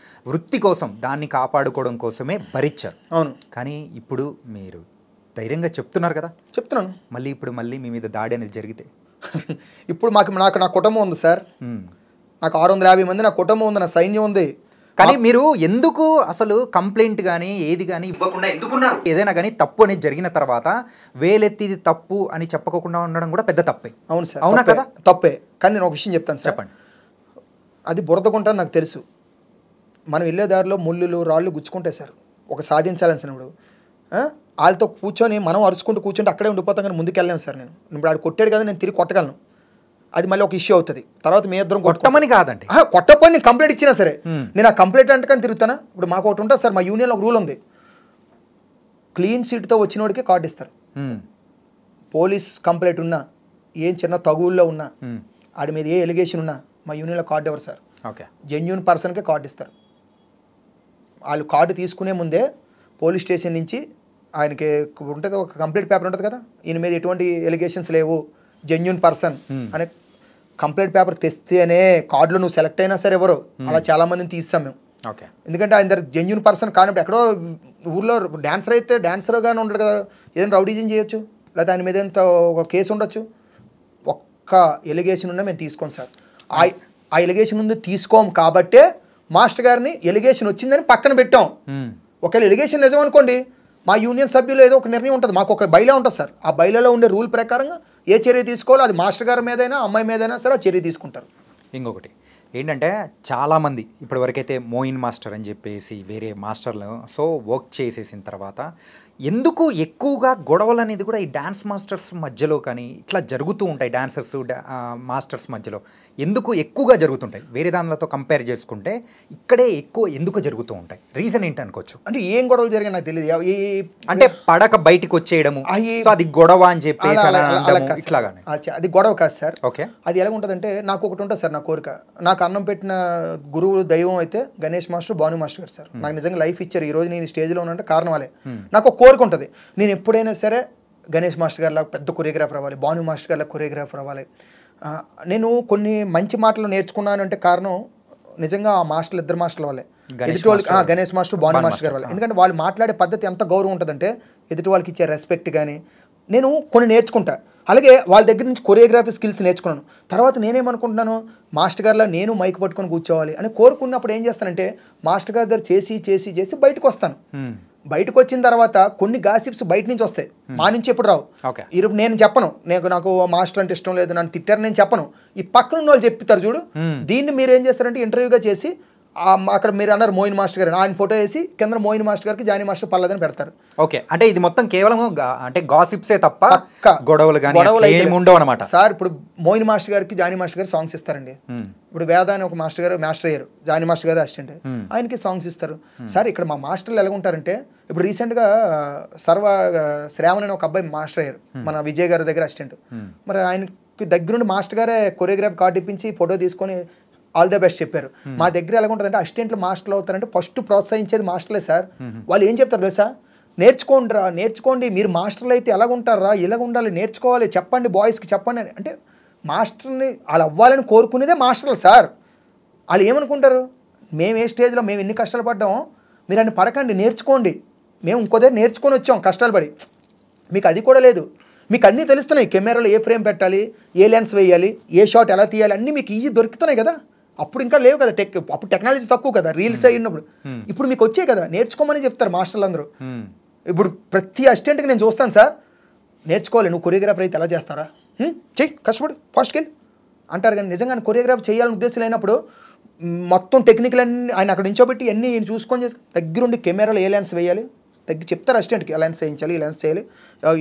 వృత్తి కోసం దాన్ని కాపాడుకోవడం కోసమే భరించారు. అవును, కానీ ఇప్పుడు మీరు ధైర్యంగా చెప్తున్నారు కదా. చెప్తున్నాను. మళ్ళీ మీ మీద దాడి అనేది జరిగితే ఇప్పుడు నాకు నా కుటుంబం ఉంది సార్. నాకు 650 మంది నా కుటుంబం ఉంది, నా సైన్యం ఉంది. కానీ మీరు ఎందుకు అసలు కంప్లైంట్ కానీ ఏది కానీ ఇవ్వకుండా ఎందుకున్నారు? ఏదైనా కానీ తప్పు అనేది జరిగిన తర్వాత వేలెత్తి ఇది తప్పు అని చెప్పకుండా ఉండడం కూడా పెద్ద తప్పే. అవును సార్, అవునా కదా? తప్పే. కానీ నేను ఒక విషయం చెప్తాను సార్. చెప్పండి. అది బురదగుంట నాకు తెలుసు. మనం వెళ్ళే దారిలో ముళ్ళులు రాళ్ళు గుచ్చుకుంటాయి సార్. ఒక సాధించాలనిసినప్పుడు వాళ్ళతో కూర్చొని మనం అరుచుకుంటూ కూర్చుంటే అక్కడే ఉండిపోతాం, కానీ ముందుకు వెళ్ళలేము సార్. నేను ఇప్పుడు ఆడు కొట్టాడు కదా, నేను తిరిగి కొట్టగలను. అది మళ్ళీ ఒక ఇష్యూ అవుతుంది. తర్వాత మీ ఇద్దరం కొట్టమని కాదండి, కొట్టకపోయి నేను కంప్లైంట్ ఇచ్చినా సరే నేను ఆ కంప్లైంట్ అంటే కానీ తిరుగుతానా? ఇప్పుడు మాకు ఒకటి ఉంటుంది సార్, మా యూనియన్లో ఒక రూల్ ఉంది. క్లీన్ సీట్తో వచ్చినోడికి కార్డు ఇస్తారు. పోలీస్ కంప్లైంట్ ఉన్నా, ఏం చిన్న తగువుల్లో ఉన్నా, ఆడి మీద ఏ ఎలిగేషన్ ఉన్నా మా యూనియన్లో కార్డు ఎవరు సార్? ఓకే, జెన్యూన్ పర్సన్కే కార్డు ఇస్తారు. వాళ్ళు కార్డు తీసుకునే ముందే పోలీస్ స్టేషన్ నుంచి ఆయనకి ఉంటుంది, ఒక కంప్లైంట్ పేపర్ ఉంటుంది కదా, ఈయన మీద ఎటువంటి ఎలిగేషన్స్ లేవు, జెన్యూన్ పర్సన్ అనే కంప్లైంట్ పేపర్ తెస్తేనే కార్డులో నువ్వు సెలెక్ట్ అయినా సరే ఎవరు. అలా చాలా మందిని తీస్తాం మేము. ఓకే, ఎందుకంటే ఆయన దగ్గర జెన్యూన్ పర్సన్ కానప్పుడు ఎక్కడో ఊర్లో డాన్సర్ అయితే డాన్సర్గానే ఉండడు కదా, ఏదైనా రౌడీజం చేయొచ్చు, లేదా ఆయన మీద ఎంత ఒక కేసు ఉండొచ్చు. ఒక్క ఎలిగేషన్ ఉన్నా మేము తీసుకోం సార్. ఆ ఎలిగేషన్ ముందు తీసుకోం కాబట్టే మాస్టర్ గారిని ఎలిగేషన్ వచ్చిందని పక్కన పెట్టాం. ఒకవేళ ఎలిగేషన్ నిజం అనుకోండి, మా యూనియన్ సభ్యులు ఏదో ఒక నిర్ణయం ఉంటుంది, మాకు ఒక బైలా ఉంటుంది సార్. ఆ బైలాలో ఉండే రూల్ ప్రకారంగా ఏ చర్య తీసుకోవాలో అది మాస్టర్ గారి మీదైనా అమ్మాయి మీదైనా సరే ఆ చర్య తీసుకుంటారు. ఇంకొకటి ఏంటంటే చాలామంది ఇప్పటివరకైతే మోయిన్ మాస్టర్ అని చెప్పేసి వేరే మాస్టర్లు సో వర్క్ చేసేసిన తర్వాత ఎందుకు ఎక్కువగా గొడవలు అనేది కూడా ఈ డ్యాన్స్ మాస్టర్స్ మధ్యలో కానీ ఇట్లా జరుగుతూ ఉంటాయి. డాన్సర్స్ మాస్టర్స్ మధ్యలో ఎందుకు ఎక్కువగా జరుగుతుంటాయి? వేరే దానిలతో కంపేర్ చేసుకుంటే ఇక్కడే ఎక్కువ ఎందుకు జరుగుతూ ఉంటాయి? రీజన్ ఏంటి అనుకోవచ్చు? అంటే ఏం గొడవలు జరిగాయి నాకు తెలియదు. అంటే పడక బయటికి వచ్చేయడము, అది గొడవ అని చెప్పేసి ఇట్లాగానే. అది గొడవ కాదు సార్. ఓకే, అది ఎలా ఉంటుందంటే నాకు ఒకటి ఉంటుంది సార్, నా కోరిక. నాకు అన్నం పెట్టిన గురువు దైవం అయితే గణేష్ మాస్టర్, భాను మాస్టర్ గారు సార్. నాకు నిజంగా లైఫ్ ఇచ్చారు. ఈ రోజు నేను స్టేజ్లో ఉన్నంటే కారణం వాళ్ళే. నాకు ఒక కోరిక ఉంటుంది, నేను ఎప్పుడైనా సరే గణేష్ మాస్టర్ గారిలా పెద్ద కొరియోగ్రాఫర్ అవ్వాలి, భాను మాస్టర్ గారిలా కొరియోగ్రాఫర్ అవ్వాలి. నేను కొన్ని మంచి మాటలు నేర్చుకున్నాను అంటే కారణం నిజంగా ఆ మాస్టర్లు, ఇద్దరు మాస్టర్ల వాళ్ళే. ఎదుటి వాళ్ళకి గణేష్ మాస్టర్, భాను మాస్టర్ గారి వల్ల. ఎందుకంటే వాళ్ళు మాట్లాడే పద్ధతి ఎంత గౌరవం ఉంటుందంటే ఎదుటి వాళ్ళకి ఇచ్చే రెస్పెక్ట్ కానీ నేను కొన్ని నేర్చుకుంటా. అలాగే వాళ్ళ దగ్గర నుంచి కొరియోగ్రఫీ స్కిల్స్ నేర్చుకున్నాను. తర్వాత నేనేమనుకుంటున్నాను, మాస్టర్ గారిలో నేను మైక్ పట్టుకొని కూర్చోవాలి అని కోరుకున్నప్పుడు ఏం చేస్తానంటే మాస్టర్ గారి దగ్గర చేసి చేసి చేసి బయటకు వస్తాను. బయటకు వచ్చిన తర్వాత కొన్ని గాసిప్స్ బయట నుంచి వస్తాయి, మా నుంచి ఎప్పుడు రావు. ఈరోజు నేను చెప్పను, నాకు మాస్టర్ అంటే ఇష్టం లేదు, నన్ను తిట్టారు నేను చెప్పను. ఈ పక్కన ఉన్న వాళ్ళు చెప్తారు చూడు, దీన్ని మీరు ఏం చేస్తారంటే ఇంటర్వ్యూగా చేసి అక్కడ మీరు అన్నారు మోయిన్ మాస్టర్ గారు, ఆయన ఫోటో వేసి కింద మోయిన్ మాస్టర్ గారికి జానీ మాస్టర్ పర్లేదని పెడతారు. ఓకే, అంటే ఇది మొత్తం కేవలం అంటే గాసిప్సే తప్ప గొడవలు ఉండవు అనమాట సార్. ఇప్పుడు మోయిన్ మాస్టర్ గారికి జానీ మాస్టర్ గారు సాంగ్స్ ఇస్తారండి. ఇప్పుడు వేద అని ఒక మాస్టర్ గారు మాస్టర్ అయ్యారు, జానీ మాస్టర్ గారు అసిస్టెంట్, ఆయనకి సాంగ్స్ ఇస్తారు. సార్ ఇక్కడ మా మాస్టర్లు ఎలా ఉంటారంటే, ఇప్పుడు రీసెంట్గా శ్రావణ్ అని ఒక అబ్బాయి మాస్టర్ అయ్యారు, మన విజయ్ గారి దగ్గర అసిస్టెంట్. మరి ఆయనకి దగ్గరుండి మాస్టర్ గారే కొరియోగ్రాఫ్ కార్డు ఇప్పించి ఫోటో తీసుకొని ఆల్ ద బెస్ట్ చెప్పారు. మా దగ్గర ఎలా ఉంటుందంటే అసిస్టెంట్లు మాస్టర్లు అవుతారంటే ఫస్ట్ ప్రోత్సహించేది మాస్టర్లే సార్. వాళ్ళు ఏం చెప్తారు తెలుసా, నేర్చుకోండి రా, నేర్చుకోండి, మీరు మాస్టర్లు అయితే ఎలాగ ఉంటారా, ఇలాగ ఉండాలి, నేర్చుకోవాలి, చెప్పండి బాయ్స్కి చెప్పండి అని. అంటే మాస్టర్ని వాళ్ళు అవ్వాలని కోరుకునేదే మాస్టర్లు సార్. వాళ్ళు ఏమనుకుంటారు, మేము ఏ స్టేజ్లో మేము ఎన్ని కష్టాలు పడ్డామో మీరు అన్ని పడకండి, నేర్చుకోండి, మేము ఇంకో దగ్గర నేర్చుకొని వచ్చాం కష్టాలు పడి. మీకు అది కూడా లేదు, మీకు అన్నీ తెలుస్తున్నాయి, కెమెరాలో ఏ ఫ్రేమ్ పెట్టాలి, ఏ లెన్స్ వేయాలి, ఏ షాట్ ఎలా తీయాలి, అన్నీ మీకు ఈజీ దొరుకుతున్నాయి కదా. అప్పుడు ఇంకా లేవు కదా, అప్పుడు టెక్నాలజీ తక్కువ కదా, రీల్స్ అయినప్పుడు. ఇప్పుడు మీకు వచ్చాయి కదా, నేర్చుకోమని చెప్తారు మాస్టర్లు అందరూ. ఇప్పుడు ప్రతి అసిస్టెంట్కి నేను చూస్తాను సార్, నేర్చుకోవాలి, నువ్వు కొరియోగ్రాఫర్ అయితే ఎలా చేస్తారా, చెయ్యి, కష్టపడి ఫాస్ట్కి వెళ్ళి అంటారు. కానీ నిజంగా కొరియోగ్రాఫర్ చేయాలని ఉద్దేశం లేనప్పుడు మొత్తం టెక్నికల్ అన్ని ఆయన అక్కడ నించోబెట్టి అన్నీ చూసుకొని చేసి దగ్గరుండి కెమెరాలో ఏ లెన్స్ వేయాలి చెప్తారు అసిస్టెంట్కి, లెన్స్ వేయించాలి, ఈ లెన్స్ చేయాలి,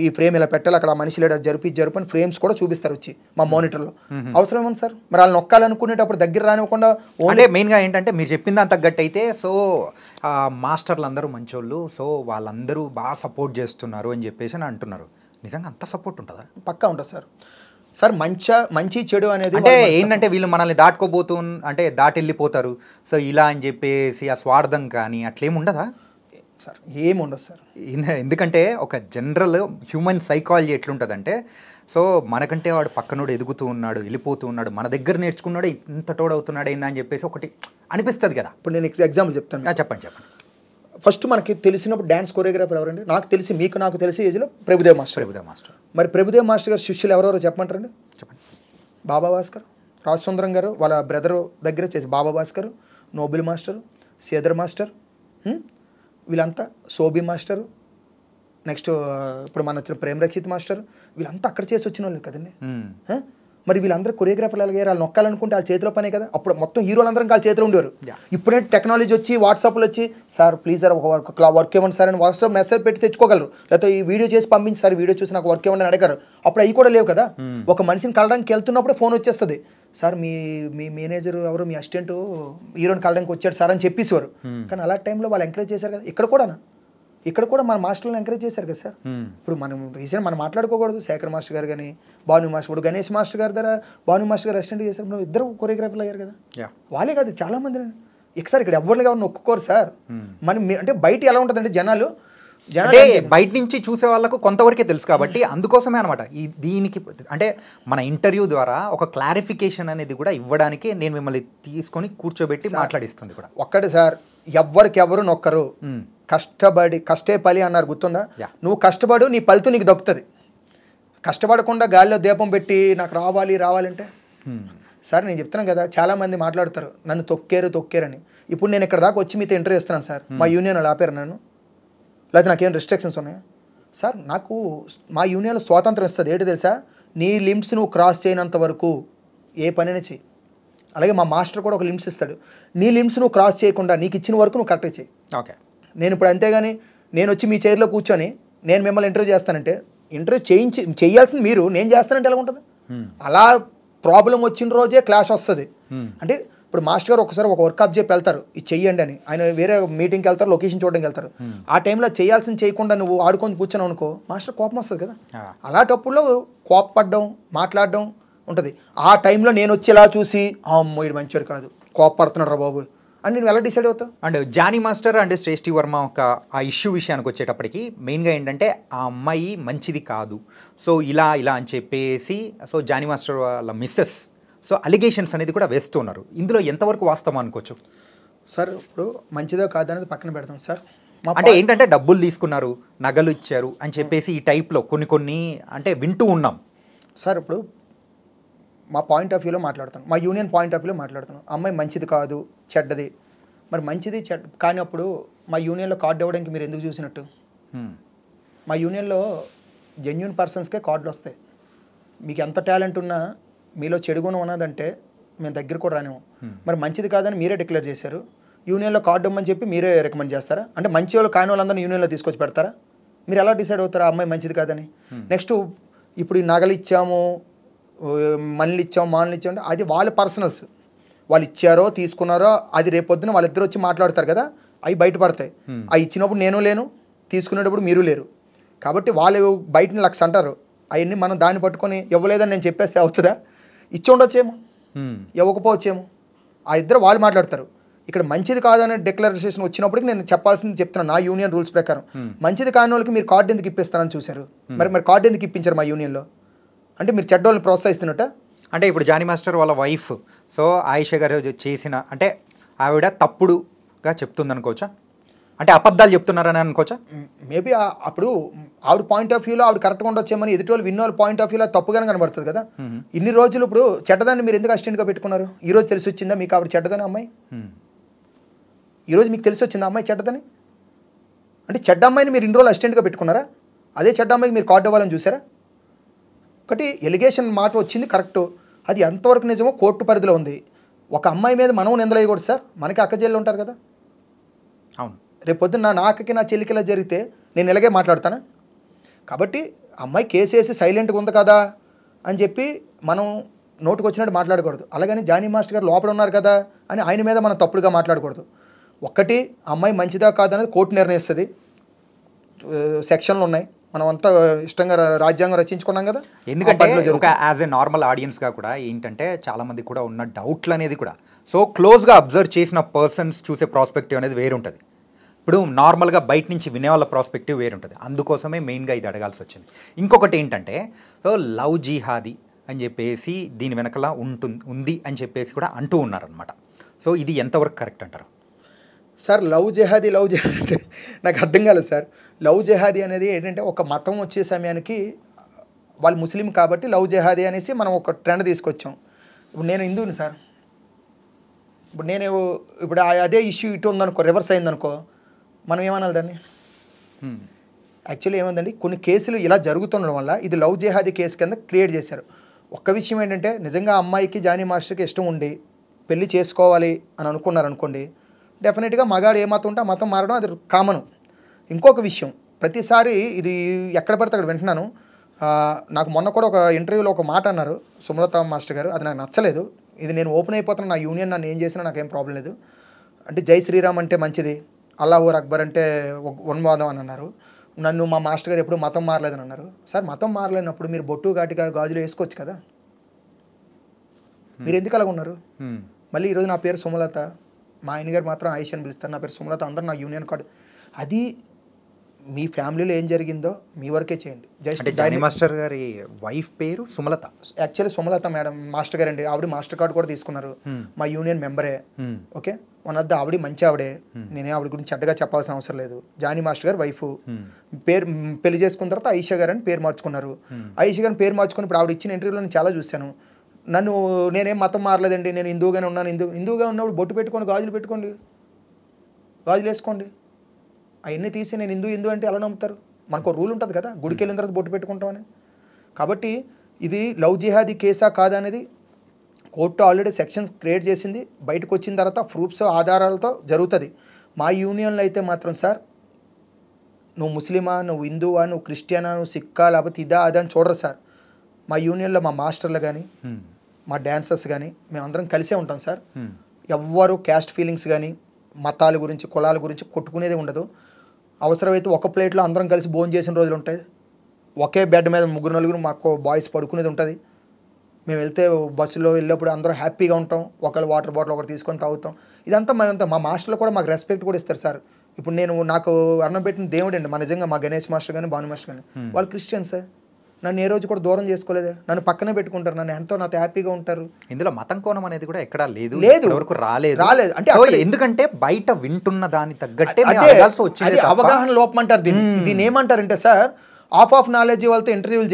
ఈ ఫ్రేమ్ ఇలా పెట్టాలి, అక్కడ మనిషి లేడు జరుపు అని ఫ్రేమ్స్ కూడా చూపిస్తారు వచ్చి మా మానిటర్లో. అవసరం ఏముంది సార్, మరి వాళ్ళు నొక్కాలనుకునేటప్పుడు దగ్గర రానివ్వకుండా. అంటే మెయిన్గా ఏంటంటే మీరు చెప్పింది అంత గట్టి అయితే, సో మాస్టర్లు అందరూ మంచోళ్ళు, సో వాళ్ళందరూ బాగా సపోర్ట్ చేస్తున్నారు అని చెప్పేసి అని అంటున్నారు. నిజంగా అంత సపోర్ట్ ఉంటుందా? పక్కా ఉంటుంది సార్. సార్ మంచి చెడు అనేది అంటే ఏంటంటే వీళ్ళు మనల్ని అంటే దాటి వెళ్ళిపోతారు, సో ఇలా అని చెప్పేసి ఆ స్వార్థం కానీ అట్లేముండదా సార్? ఏముండదు సార్. ఎందుకంటే ఒక జనరల్ హ్యూమన్ సైకాలజీ ఎట్లుంటుందంటే, సో మనకంటే వాడు పక్కనోడు ఎదుగుతూ ఉన్నాడు, వెళ్ళిపోతూ ఉన్నాడు, మన దగ్గర నేర్చుకున్నాడు, ఇంత తోడవుతున్నాడు ఏందా అని చెప్పేసి ఒకటి అనిపిస్తుంది కదా. ఇప్పుడు నేను ఎగ్జాంపుల్ చెప్తాను. చెప్పండి. ఫస్ట్ మనకి తెలిసినప్పుడు డ్యాన్స్ కొరియోగ్రాఫర్ ఎవరండి? నాకు తెలిసి ఏజ్లో ప్రభుదేవ్ మాస్టర్. మరి ప్రభుదేవ్ మాస్టర్ గారు శిష్యులు ఎవరెవరో చెప్పమంటారండి? చెప్పండి. బాబా భాస్కర్, రాజ్ సుందరం గారు వాళ్ళ బ్రదరు దగ్గర చేసి బాబా భాస్కర్, నోబిల్ మాస్టర్, సేదర్ మాస్టర్, వీళ్ళంతా సోబి మాస్టర్, నెక్స్ట్ ఇప్పుడు మన వచ్చిన ప్రేమ్ రక్షిత్ మాస్టర్, వీళ్ళంతా అక్కడ చేసి వచ్చిన వాళ్ళు కదండి. మరి వీళ్ళందరూ కొరియోగ్రాఫర్లు అలాగే వాళ్ళు నొక్కాలనుకుంటే వాళ్ళ చేతిలో పనే కదా. అప్పుడు మొత్తం హీరోలందరం వాళ్ళ చేతిలో ఉండేవారు. ఇప్పుడే టెక్నాలజీ వచ్చి వాట్సాప్లో వచ్చి సార్ ప్లీజ్ సార్ ఒక వర్క్ ఇవ్వండి సార్ అని వాట్సాప్ మెసేజ్ పెట్టి తెచ్చుకోగలరు, లేకపోతే ఈ వీడియో చేసి పంపించి సార్ వీడియో చూసి నాకు వర్క్ ఇవ్వండి అని అడిగారు. అప్పుడు అవి కూడా లేవు కదా. ఒక మనిషిని కలడానికి వెళ్తున్నప్పుడు ఫోన్ వచ్చేస్తుంది, సార్ మీ మీ మేనేజర్ ఎవరు మీ అసిస్టెంట్ హీరోని కలడానికి వచ్చాడు సార్ అని చెప్పేసేవారు. కానీ అలాంటి టైంలో వాళ్ళు ఎంకరేజ్ చేశారు కదా. ఇక్కడ కూడా మన మాస్టర్లను ఎంకరేజ్ చేశారు కదా సార్. ఇప్పుడు మనం రీసెంట్ మనం మాట్లాడుకోకూడదు, శేఖర్ మాస్టర్ గారు కానీ భాను మాస్టర్, ఇప్పుడు గణేష్ మాస్టర్ గారి దగ్గర భాను మాస్టర్ గారు అసిస్టెంట్ చేశారు. మనం ఇద్దరు కొరియోగ్రాఫర్లు అయ్యారు కదా. వాళ్ళే కాదు చాలా మంది సార్ ఇక్కడ ఎవరిని కావాలి ఒప్పుకోరు సార్. మనం అంటే బయట ఎలా ఉంటుందంటే జనాలు బయట నుంచి చూసే వాళ్ళకు కొంతవరకే తెలుసు కాబట్టి అందుకోసమే అనమాట దీనికి అంటే మన ఇంటర్వ్యూ ద్వారా ఒక క్లారిఫికేషన్ అనేది కూడా ఇవ్వడానికి నేను మిమ్మల్ని తీసుకొని కూర్చోబెట్టి మాట్లాడిస్తుంది కూడా. ఒక్కటి సార్, ఎవ్వరికెవరు నొక్కరు, కష్టే పలి అన్నారు గుర్తుందా. నువ్వు కష్టపడు, నీ ఫలితం నీకు దక్కుతుంది. కష్టపడకుండా గాలిలో దీపం పెట్టి నాకు రావాలంటే సార్ నేను చెప్తున్నాను కదా, చాలామంది మాట్లాడతారు నన్ను తొక్కేరని. ఇప్పుడు నేను ఇక్కడ దాకా వచ్చి మీతో ఇంటర్వ్యూ ఇస్తున్నాను సార్, మా యూనియన్ వాళ్ళు ఆపారు నన్ను, లేకపోతే నాకేం రిస్ట్రిక్షన్స్ ఉన్నాయా సార్? నాకు మా యూనియన్లో స్వాతంత్రం ఇస్తుంది. ఏంటి తెలుసా, నీ లిమిట్స్ నువ్వు క్రాస్ చేయనంత వరకు ఏ పనైనా చెయ్యి. అలాగే మా మాస్టర్ కూడా ఒక లిమిట్స్ ఇస్తాడు, నీ లిమిట్స్ నువ్వు క్రాస్ చేయకుండా నీకు ఇచ్చిన వరకు నువ్వు కరెక్ట్గా చెయ్యి. ఓకే, నేను ఇప్పుడు అంతేగాని నేను వచ్చి మీ చైర్లో కూర్చొని నేను మిమ్మల్ని ఇంటర్వ్యూ చేస్తానంటే ఇంటర్వ్యూ చేయాల్సింది మీరు, నేను చేస్తానంటే ఎలా ఉంటుంది? అలా ప్రాబ్లం వచ్చిన రోజే క్లాష్ వస్తుంది. అంటే ఇప్పుడు మాస్టర్ గారు ఒకసారి ఒక వర్క్ చెప్పి వెళ్తారు, ఇది చెయ్యండి అని, ఆయన వేరే మీటింగ్కి వెళ్తారు, లొకేషన్ చూడడానికి వెళ్తారు. ఆ టైంలో చేయాల్సింది చేయకుండా నువ్వు ఆడుకొని కూర్చొని అనుకో, మాస్టర్ కోపం వస్తుంది కదా. అలాంటప్పుడు కోపపడడం మాట్లాడడం ఉంటుంది. ఆ టైంలో నేను వచ్చి ఇలా చూసి అమ్మో ఇది మంచివాడు కాదు, కోపపడుతున్నాడు రా బాబు అని నేను ఎలా డిసైడ్ అవుతావు? అండ్ జానీ మాస్టర్ అండ్ శ్రేష్ఠి వర్మ ఒక ఆ ఇష్యూ విషయానికి వచ్చేటప్పటికి మెయిన్గా ఏంటంటే ఆ అమ్మాయి మంచిది కాదు, సో ఇలా అని చెప్పేసి సో జానీ మాస్టర్ వాళ్ళ మిస్సెస్ సో అలిగేషన్స్ అనేది కూడా వేస్తున్నారు. ఇందులో ఎంతవరకు వాస్తవం అనుకోవచ్చు సార్? ఇప్పుడు మంచిదో కాదనేది పక్కన పెడతాం సార్. అంటే ఏంటంటే డబ్బులు తీసుకున్నారు, నగలు ఇచ్చారు అని చెప్పేసి ఈ టైప్లో కొన్ని అంటే వింటూ ఉన్నాం సార్. ఇప్పుడు మా పాయింట్ ఆఫ్ వ్యూలో మాట్లాడుతాను, మా యూనియన్ పాయింట్ ఆఫ్ వ్యూలో మాట్లాడుతాను. అమ్మాయి మంచిది కాదు, చెడ్డది. మరి మంచిది కానీ అప్పుడు మా యూనియన్లో కార్డు ఇవ్వడానికి మీరు ఎందుకు చూసినట్టు? మా యూనియన్లో జెన్యూన్ పర్సన్స్కే కార్డులు వస్తాయి. మీకు ఎంత టాలెంట్ ఉన్నా మీలో చెడుగుణం ఉన్నదంటే మేము దగ్గర కూడా రానేమో. మరి మంచిది కాదని మీరే డిక్లేర్ చేశారు, యూనియన్లో కార్డు ఇవ్వమని చెప్పి మీరే రికమెండ్ చేస్తారా? అంటే మంచి వాళ్ళు కాని వాళ్ళందరినీ యూనియన్లో తీసుకొచ్చి పెడతారా? మీరు ఎలా డిసైడ్ అవుతారా అమ్మాయి మంచిది కాదని? నెక్స్ట్ ఇప్పుడు ఈ నగలు ఇచ్చాము, మనలు ఇచ్చాము అంటే అది వాళ్ళ పర్సనల్స్, వాళ్ళు ఇచ్చారో తీసుకున్నారో అది రేపొద్దున వాళ్ళిద్దరు వచ్చి మాట్లాడతారు కదా, అవి బయటపడతాయి. అవి ఇచ్చినప్పుడు నేను లేను, తీసుకునేటప్పుడు మీరు లేరు. కాబట్టి వాళ్ళు బయటని లక్ష అంటారు, అవన్నీ మనం దాన్ని పట్టుకొని ఇవ్వలేదని నేను చెప్పేస్తే అవుతుందా? ఇచ్చి ఉండొచ్చేమో, ఇవ్వకపోవచ్చేమో, ఆ ఇద్దరు వాళ్ళు మాట్లాడతారు. ఇక్కడ మంచిది కాదనే డిక్లరేషన్ వచ్చినప్పటికి నేను చెప్పాల్సింది చెప్తున్నాను. నా యూనియన్ రూల్స్ ప్రకారం మంచిది కాని వాళ్ళకి మీరు కార్డు ఎందుకు ఇప్పిస్తారని చూశారు. మరి కార్డు ఎందుకు ఇప్పించారు మా యూనియన్లో? అంటే మీరు చెడ్డోళ్ళని ప్రోత్సహిస్తున్నట్ట? అంటే ఇప్పుడు జానీ మాస్టర్ వాళ్ళ వైఫ్ సో ఆయిషా గారు చేసిన అంటే ఆవిడ తప్పుడుగా చెప్తుంది అనుకోవచ్చా? అంటే అబద్ధాలు చెప్తున్నారని అనుకోవచ్చా? మేబీ అప్పుడు ఆవిడ పాయింట్ ఆఫ్ వ్యూలో ఆవిడ కరెక్ట్గా ఉండొచ్చేమని ఎదుటి వాళ్ళు విన్నోళ్ళ పాయింట్ ఆఫ్ వ్యూలో తప్పుగానే కనబడుతుంది కదా. ఇన్ని రోజులు ఇప్పుడు చెడ్డదాన్ని మీరు ఎందుకు అసిస్టెంట్గా పెట్టుకున్నారు? ఈరోజు తెలిసి వచ్చిందా మీకు ఆవిడ చెడ్డదని అమ్మాయి? ఈరోజు మీకు తెలిసి వచ్చిందా అమ్మాయి చెడ్డదని? అంటే చెడ్డ అమ్మాయిని మీరు ఇన్ని రోజులు అసిస్టెంట్గా పెట్టుకున్నారా? అదే చెడ్డ అమ్మాయికి మీరు కార్డు ఇవ్వాలని చూసారా? ఒకటి ఎలిగేషన్ మాట వచ్చింది కరెక్టు, అది ఎంతవరకు నిజమో కోర్టు పరిధిలో ఉంది. ఒక అమ్మాయి మీద మనం నిందలేయకూడదు సార్, మనకి అక్క చెల్లెలు ఉంటారు కదా. అవును, రేపు పొద్దున్న నా అక్కకి నా చెల్లికి ఇలా జరిగితే నేను ఇలాగే మాట్లాడతానా? కాబట్టి అమ్మాయి కేసు వేసి సైలెంట్గా ఉంది కదా అని చెప్పి మనం నోటుకు వచ్చినట్టు మాట్లాడకూడదు. అలాగని జానీ మాస్టర్ గారు లోపల ఉన్నారు కదా అని ఆయన మీద మనం తప్పుడుగా మాట్లాడకూడదు. ఒక్కటి అమ్మాయి మంచిదా కాదనేది కోర్టు నిర్ణయిస్తుంది. సెక్షన్లు ఉన్నాయి, మనం అంతా ఇష్టంగా రాజ్యాంగం రచించుకున్నాం కదా. ఎందుకంటే ఒక యాజ్ ఎ నార్మల్ ఆడియన్స్గా కూడా ఏంటంటే చాలామంది కూడా ఉన్న డౌట్లు అనేది కూడా సో క్లోజ్గా అబ్జర్వ్ చేసిన పర్సన్స్ చూసే ప్రాస్పెక్టివ్ అనేది వేరుంటుంది. ఇప్పుడు నార్మల్గా బయట నుంచి వినేవాళ్ళ ప్రాస్పెక్టివ్ వేరుంటుంది. అందుకోసమే మెయిన్గా ఇది అడగాల్సి వచ్చింది. ఇంకొకటి ఏంటంటే సో లవ్ జిహాదీ అని చెప్పేసి దీని వెనకలా ఉంది అని చెప్పేసి కూడా అంటూ ఉన్నారనమాట. సో ఇది ఎంతవరకు కరెక్ట్ అంటారు సార్? లవ్ జెహాదీ అంటే నాకు అర్థం కాలేదు సార్. లవ్ జెహాదీ అనేది ఏంటంటే ఒక మతం వచ్చే సమయానికి వాళ్ళు ముస్లిం కాబట్టి లవ్ జెహాదీ అనేసి మనం ఒక ట్రెండ్ తీసుకొచ్చాం. ఇప్పుడు నేను హిందువుని సార్, ఇప్పుడు నేను ఇప్పుడు అదే ఇష్యూ ఇటు ఉందనుకో, రివర్స్ అయిందనుకో, మనం ఏమనాలి దాన్ని? యాక్చువల్లీ ఏమైందండి, కొన్ని కేసులు ఇలా జరుగుతుండడం వల్ల ఇది లవ్ జిహాదీ కేసు కింద క్రియేట్ చేశారు. ఒక్క విషయం ఏంటంటే, నిజంగా అమ్మాయికి జానీ మాస్టర్కి ఇష్టం ఉండి పెళ్లి చేసుకోవాలి అని అనుకున్నారనుకోండి, డెఫినెట్గా మగాడు ఏ మతం ఉంటే ఆ మతం మారడం అది కామన్. ఇంకొక విషయం, ప్రతిసారి ఇది ఎక్కడ పడితే అక్కడ వింటున్నాను. నాకు మొన్న కూడా ఒక ఇంటర్వ్యూలో ఒక మాట అన్నారు సుమలత మాస్టర్ గారు, అది నాకు నచ్చలేదు. ఇది నేను ఓపెన్ అయిపోతాను, నా యూనియన్ నన్ను ఏం చేసినా నాకేం ప్రాబ్లం లేదు. అంటే జై శ్రీరామ్ అంటే మంచిది, అల్లాహు అక్బర్ అంటే ఉన్మాదం అని అన్నారు. నన్ను మా మాస్టర్ గారు ఎప్పుడు మతం మారలేదని అన్నారు. సార్ మతం మారలేనప్పుడు మీరు బొట్టు ఘాటిగా గాజులు వేసుకోవచ్చు కదా, మీరు ఎందుకు అలాగ ఉన్నారు? మళ్ళీ ఈరోజు నా పేరు సుమలత, మా ఆయన గారు మాత్రం ఆయిష్ అని పిలుస్తారు, నా పేరు సుమలత, అందరూ నా యూనియన్ కార్డు. అది మీ ఫ్యామిలీలో ఏం జరిగిందో మీ వరకే చేయండి. జస్ట్ జానీ మాస్టర్ గారి వైఫ్ పేరు Sumalatha, actually Sumalatha madam master గారు అండి. ఆవిడ మాస్టర్ కార్డు కూడా తీసుకున్నారు, మా యూనియన్ మెంబరే. ఓకే, వన్ ఆఫ్ ద ఆవిడ మంచి ఆవిడే, నేనే ఆవిడ గురించి చెడ్డగా చెప్పాల్సిన అవసరం లేదు. జానీ మాస్టర్ గారు వైఫ్, పేరు పెళ్లి చేసుకున్న తర్వాత ఆయిషా గారు అని పేరు మార్చుకున్నారు. ఆయిషా గారిని పేరు మార్చుకుని ఇప్పుడు ఆవిడ ఇచ్చిన ఇంటర్వ్యూలో నేను చాలా చూశాను. నన్ను నేనేం మతం మారలేదండి, నేను హిందూగానే ఉన్నాను, హిందూగా ఉన్నప్పుడు బొట్టు పెట్టుకోండి, గాజులు పెట్టుకోండి, గాజులు వేసుకోండి. అవన్నీ తీసి నేను హిందూ అంటే ఎలా నమ్ముతారు? మనకు రూల్ ఉంటుంది కదా, గుడికి వెళ్ళిన తర్వాత బొట్టు పెట్టుకుంటామని. కాబట్టి ఇది లవ్ జిహాదీ కేసా కాదా అనేది కోర్టు ఆల్రెడీ సెక్షన్స్ క్రియేట్ చేసింది. బయటకు వచ్చిన తర్వాత ప్రూఫ్స్ ఆధారాలతో జరుగుతుంది. మా యూనియన్లో అయితే మాత్రం సార్, నువ్వు ముస్లిమా, నువ్వు హిందువా, నువ్వు క్రిస్టియనా, నువ్వు సిక్కా, లేకపోతే ఇదా అదా అని చూడరు సార్. మా యూనియన్లో మా మాస్టర్లు కానీ మా డాన్సర్స్ కానీ మేమందరం కలిసే ఉంటాం సార్. ఎవ్వరు క్యాస్ట్ ఫీలింగ్స్ కానీ మతాల గురించి కులాల గురించి కొట్టుకునేది ఉండదు. అవసరమైతే ఒక ప్లేట్లో అందరం కలిసి భోజనం చేసిన రోజులు ఉంటాయి. ఒకే బెడ్ మీద ముగ్గురు నలుగురు మాకు బాయ్స్ పడుకునేది ఉంటుంది. మేము వెళ్తే బస్సులో వెళ్ళేప్పుడు అందరం హ్యాపీగా ఉంటాం. ఒకళ్ళు వాటర్ బాటిల్ ఒకటి తీసుకొని తాగుతాం. ఇదంతా మేమంతా మా మాస్టర్లు కూడా మాకు రెస్పెక్ట్ కూడా ఇస్తారు సార్. ఇప్పుడు నాకు అన్నం పెట్టిన దేవుడు అండి మా నిజంగా మా గణేష్ మాస్టర్ కానీ భాను మాస్టర్ కానీ వాళ్ళు క్రిస్టియన్స్. నన్ను ఏ రోజు కూడా దూరం చేసుకోలేదు, నన్ను పక్కనే పెట్టుకుంటారు, నన్ను ఎంతో నాతో హ్యాపీగా ఉంటారు. ఇందులో మతం కోణం అనేది కూడా ఎక్కడా లేదు, వరకు రాలేదు. అంటే ఎందుకంటే బయట వింటున్న దాని తగ్గట్టే అది అవగాహన లోపం అంటారు. దీన్ని ఏమంటారంటే సార్, ఆఫ్ నాలెడ్జ్ వాళ్ళతో ఇంటర్వ్యూలు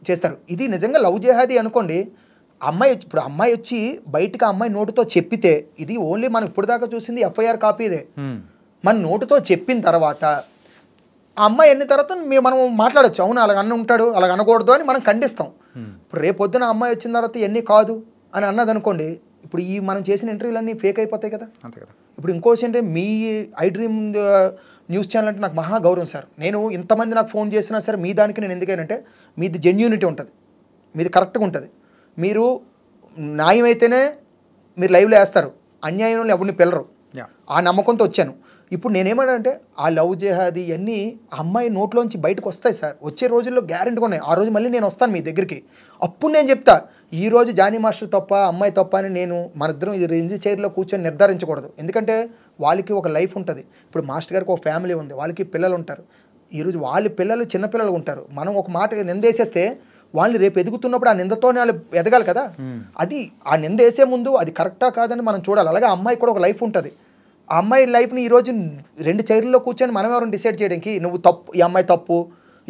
చేస్తారు. ఇది నిజంగా లవ్ జిహాదీ అనుకోండి. ఇప్పుడు అమ్మాయి వచ్చి బయటకు అమ్మాయి నోటుతో చెప్పితే, ఇది ఓన్లీ మనం ఇప్పుడు దాకా చూసింది ఎఫ్ఐఆర్ కాపీదే. మన నోటుతో చెప్పిన తర్వాత ఆ అమ్మాయి ఎన్ని తర్వాత మనం మాట్లాడచ్చు, అవును అలాగ అన్న ఉంటాడు, అలాగ అనకూడదు అని మనం ఖండిస్తాం. ఇప్పుడు రేపొద్దున అమ్మాయి వచ్చిన తర్వాత ఇవన్నీ కాదు అని అన్నది అనుకోండి, ఇప్పుడు ఈ మనం చేసిన ఇంటర్వ్యూలు అన్నీ ఫేక్ అయిపోతాయి కదా. ఇప్పుడు ఇంకోటి అంటే me I dream news channel అంటే నాకు మహా గౌరవం సార్. నేను ఇంతమంది నాకు ఫోన్ చేసినా సరే మీ దానికి నేను ఎందుకనంటే మీది జెన్యూనిటీ ఉంటుంది, మీది కరెక్ట్గా ఉంటుంది. మీరు న్యాయం అయితేనే మీరు లైవ్లో వేస్తారు, అన్యాయంలో ఎవరిని పిల్లరు. ఆ నమ్మకంతో వచ్చాను. ఇప్పుడు నేనేమంటే ఆ లవ్ జిహాదీ అన్నీ అమ్మాయి నోట్లోంచి బయటకు వస్తాయి సార్. వచ్చే రోజుల్లో గ్యారెంటీగా ఉన్నాయి. ఆ రోజు మళ్ళీ నేను వస్తాను మీ దగ్గరికి, అప్పుడు నేను చెప్తా ఈరోజు జానీ మాస్టర్ తప్ప అమ్మాయి తప్ప అని నేను మనిద్దరం ఇది రేంజ్ చైర్లో కూర్చొని నిర్ధారించకూడదు. ఎందుకంటే వాళ్ళకి ఒక లైఫ్ ఉంటుంది. ఇప్పుడు మాస్టర్ గారికి ఒక ఫ్యామిలీ ఉంది, వాళ్ళకి పిల్లలు ఉంటారు. ఈరోజు వాళ్ళ పిల్లలు చిన్నపిల్లలు ఉంటారు. మనం ఒక మాట నిందేసేస్తే వాళ్ళని రేపు ఎదుగుతున్నప్పుడు ఆ నిందతోనే వాళ్ళు ఎదగాలి కదా. అది ఆ నింద వేసే ముందు అది కరెక్టా కాదని మనం చూడాలి. అలాగే అమ్మాయి కూడా ఒక లైఫ్ ఉంటుంది. ఆ అమ్మాయి లైఫ్ని ఈరోజు రెండు చైర్లలో కూర్చొని మనం ఎవరైనా డిసైడ్ చేయడానికి నువ్వు తప్పు, ఈ అమ్మాయి తప్పు,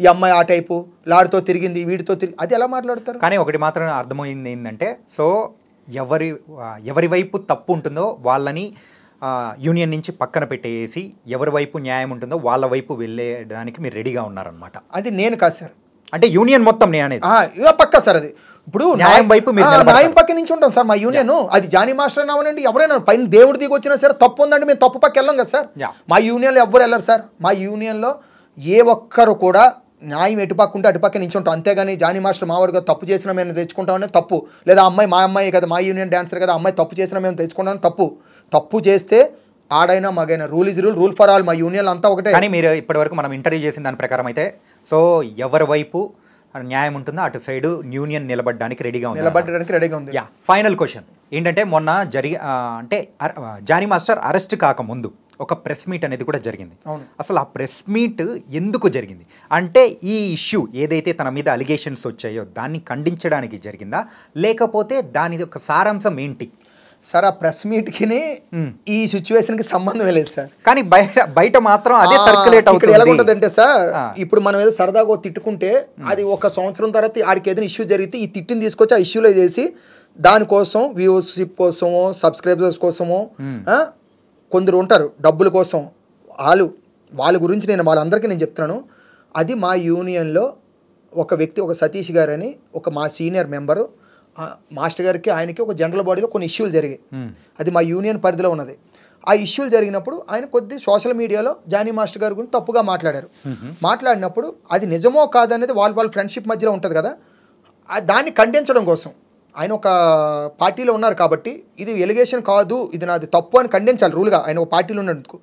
ఈ అమ్మాయి ఆ టైపు లాడితో తిరిగింది వీడితో తిరిగి, అది ఎలా మాట్లాడతారు? కానీ ఒకటి మాత్రం అర్థమైంది ఏంటంటే, సో ఎవరి వైపు తప్పు ఉంటుందో వాళ్ళని యూనియన్ నుంచి పక్కన పెట్టేసి ఎవరి వైపు న్యాయం ఉంటుందో వాళ్ళ వైపు వెళ్ళేదానికి మీరు రెడీగా ఉన్నారనమాట. అది నేను కాదు సార్, అంటే యూనియన్ మొత్తం నేను అనేది పక్కా సార్. అది ఇప్పుడు న్యాయం వైపు న్యాయం పక్క నుంచి ఉంటాం సార్ మా యూనియన్. అది జానీ మాస్టర్ అవ్వనండి, ఎవరైనా పైన దేవుడి దిగి వచ్చినా సరే తప్పు ఉందండి మేము తప్పు పక్క వెళ్ళాం కదా సార్. మా యూనియన్లో ఎవ్వరు వెళ్ళరు సార్. మా యూనియన్లో ఏ ఒక్కరు కూడా న్యాయం ఎటుపక్క ఉంటే అటుపక్క నుంచి ఉంటాం. అంతేగాని జానీ మాస్టర్ మా వరకు తప్పు చేసినా మేము తెచ్చుకుంటామని తప్పు, లేదా అమ్మాయి మా అమ్మాయి కదా, మా యూనియన్ డాన్సర్ కదా, అమ్మాయి తప్పు చేసినా మేము తెచ్చుకుంటామని తప్పు చేస్తే ఆడైనా మగైనా rule is rule for all. మా యూనియన్ అంతా ఒకటే. కానీ మీరు ఇప్పటివరకు మనం ఇంటర్వ్యూ చేసిన దాని ప్రకారం అయితే, సో ఎవరి వైపు న్యాయం ఉంటుందో అటు సైడ్ యూనియన్ నిలబడడానికి రెడీగా ఉంది. ఫైనల్ క్వశ్చన్ ఏంటంటే, మొన్న అంటే జానీ మాస్టర్ అరెస్ట్ కాకముందు ఒక ప్రెస్ మీట్ అనేది కూడా జరిగింది. అసలు ఆ ప్రెస్ మీట్ ఎందుకు జరిగింది అంటే, ఈ ఇష్యూ ఏదైతే తన మీద అలిగేషన్స్ వచ్చాయో దాన్ని ఖండించడానికి జరిగిందా, లేకపోతే దాని యొక్క సారాంశం ఏంటి సార్? ఆ ప్రెస్ మీట్కి ఈ సిచ్యువేషన్కి సంబంధం లేదు సార్. కానీ బయట మాత్రం అదే సర్క్యులేట్ అవుతుంది. ఎలా ఉంటుందంటే సార్, ఇప్పుడు మనం ఏదో సరదాగా తిట్టుకుంటే అది ఒక సంవత్సరం తర్వాత ఆడికి ఏదైనా ఇష్యూ జరిగితే ఈ తిట్టిని తీసుకొచ్చి ఆ ఇష్యూలో చేసి దానికోసం వ్యూవర్షిప్ కోసమో సబ్స్క్రైబర్స్ కోసమో కొందరు ఉంటారు డబ్బుల కోసం. వాళ్ళ గురించి వాళ్ళందరికీ నేను చెప్తున్నాను. అది మా యూనియన్లో ఒక వ్యక్తి, ఒక సతీష్ గారు అని మా సీనియర్ మెంబరు, మాస్టర్ గారికి ఆయనకి ఒక జనరల్ బాడీలో కొన్ని ఇష్యూలు జరిగాయి. అది మా యూనియన్ పరిధిలో ఉన్నది. ఆ ఇష్యూలు జరిగినప్పుడు ఆయన కొద్ది సోషల్ మీడియాలో జానీ మాస్టర్ గారి గురించి తప్పుగా మాట్లాడారు. మాట్లాడినప్పుడు అది నిజమో కాదనేది వాళ్ళ ఫ్రెండ్షిప్ మధ్యలో ఉంటుంది కదా, దాన్ని ఖండించడం కోసం ఆయన ఒక పార్టీలో ఉన్నారు కాబట్టి ఇది ఎలిగేషన్ కాదు, ఇది నాది తప్పు అని ఖండించాలి రూల్గా. ఆయన ఒక పార్టీలో ఉన్నందుకు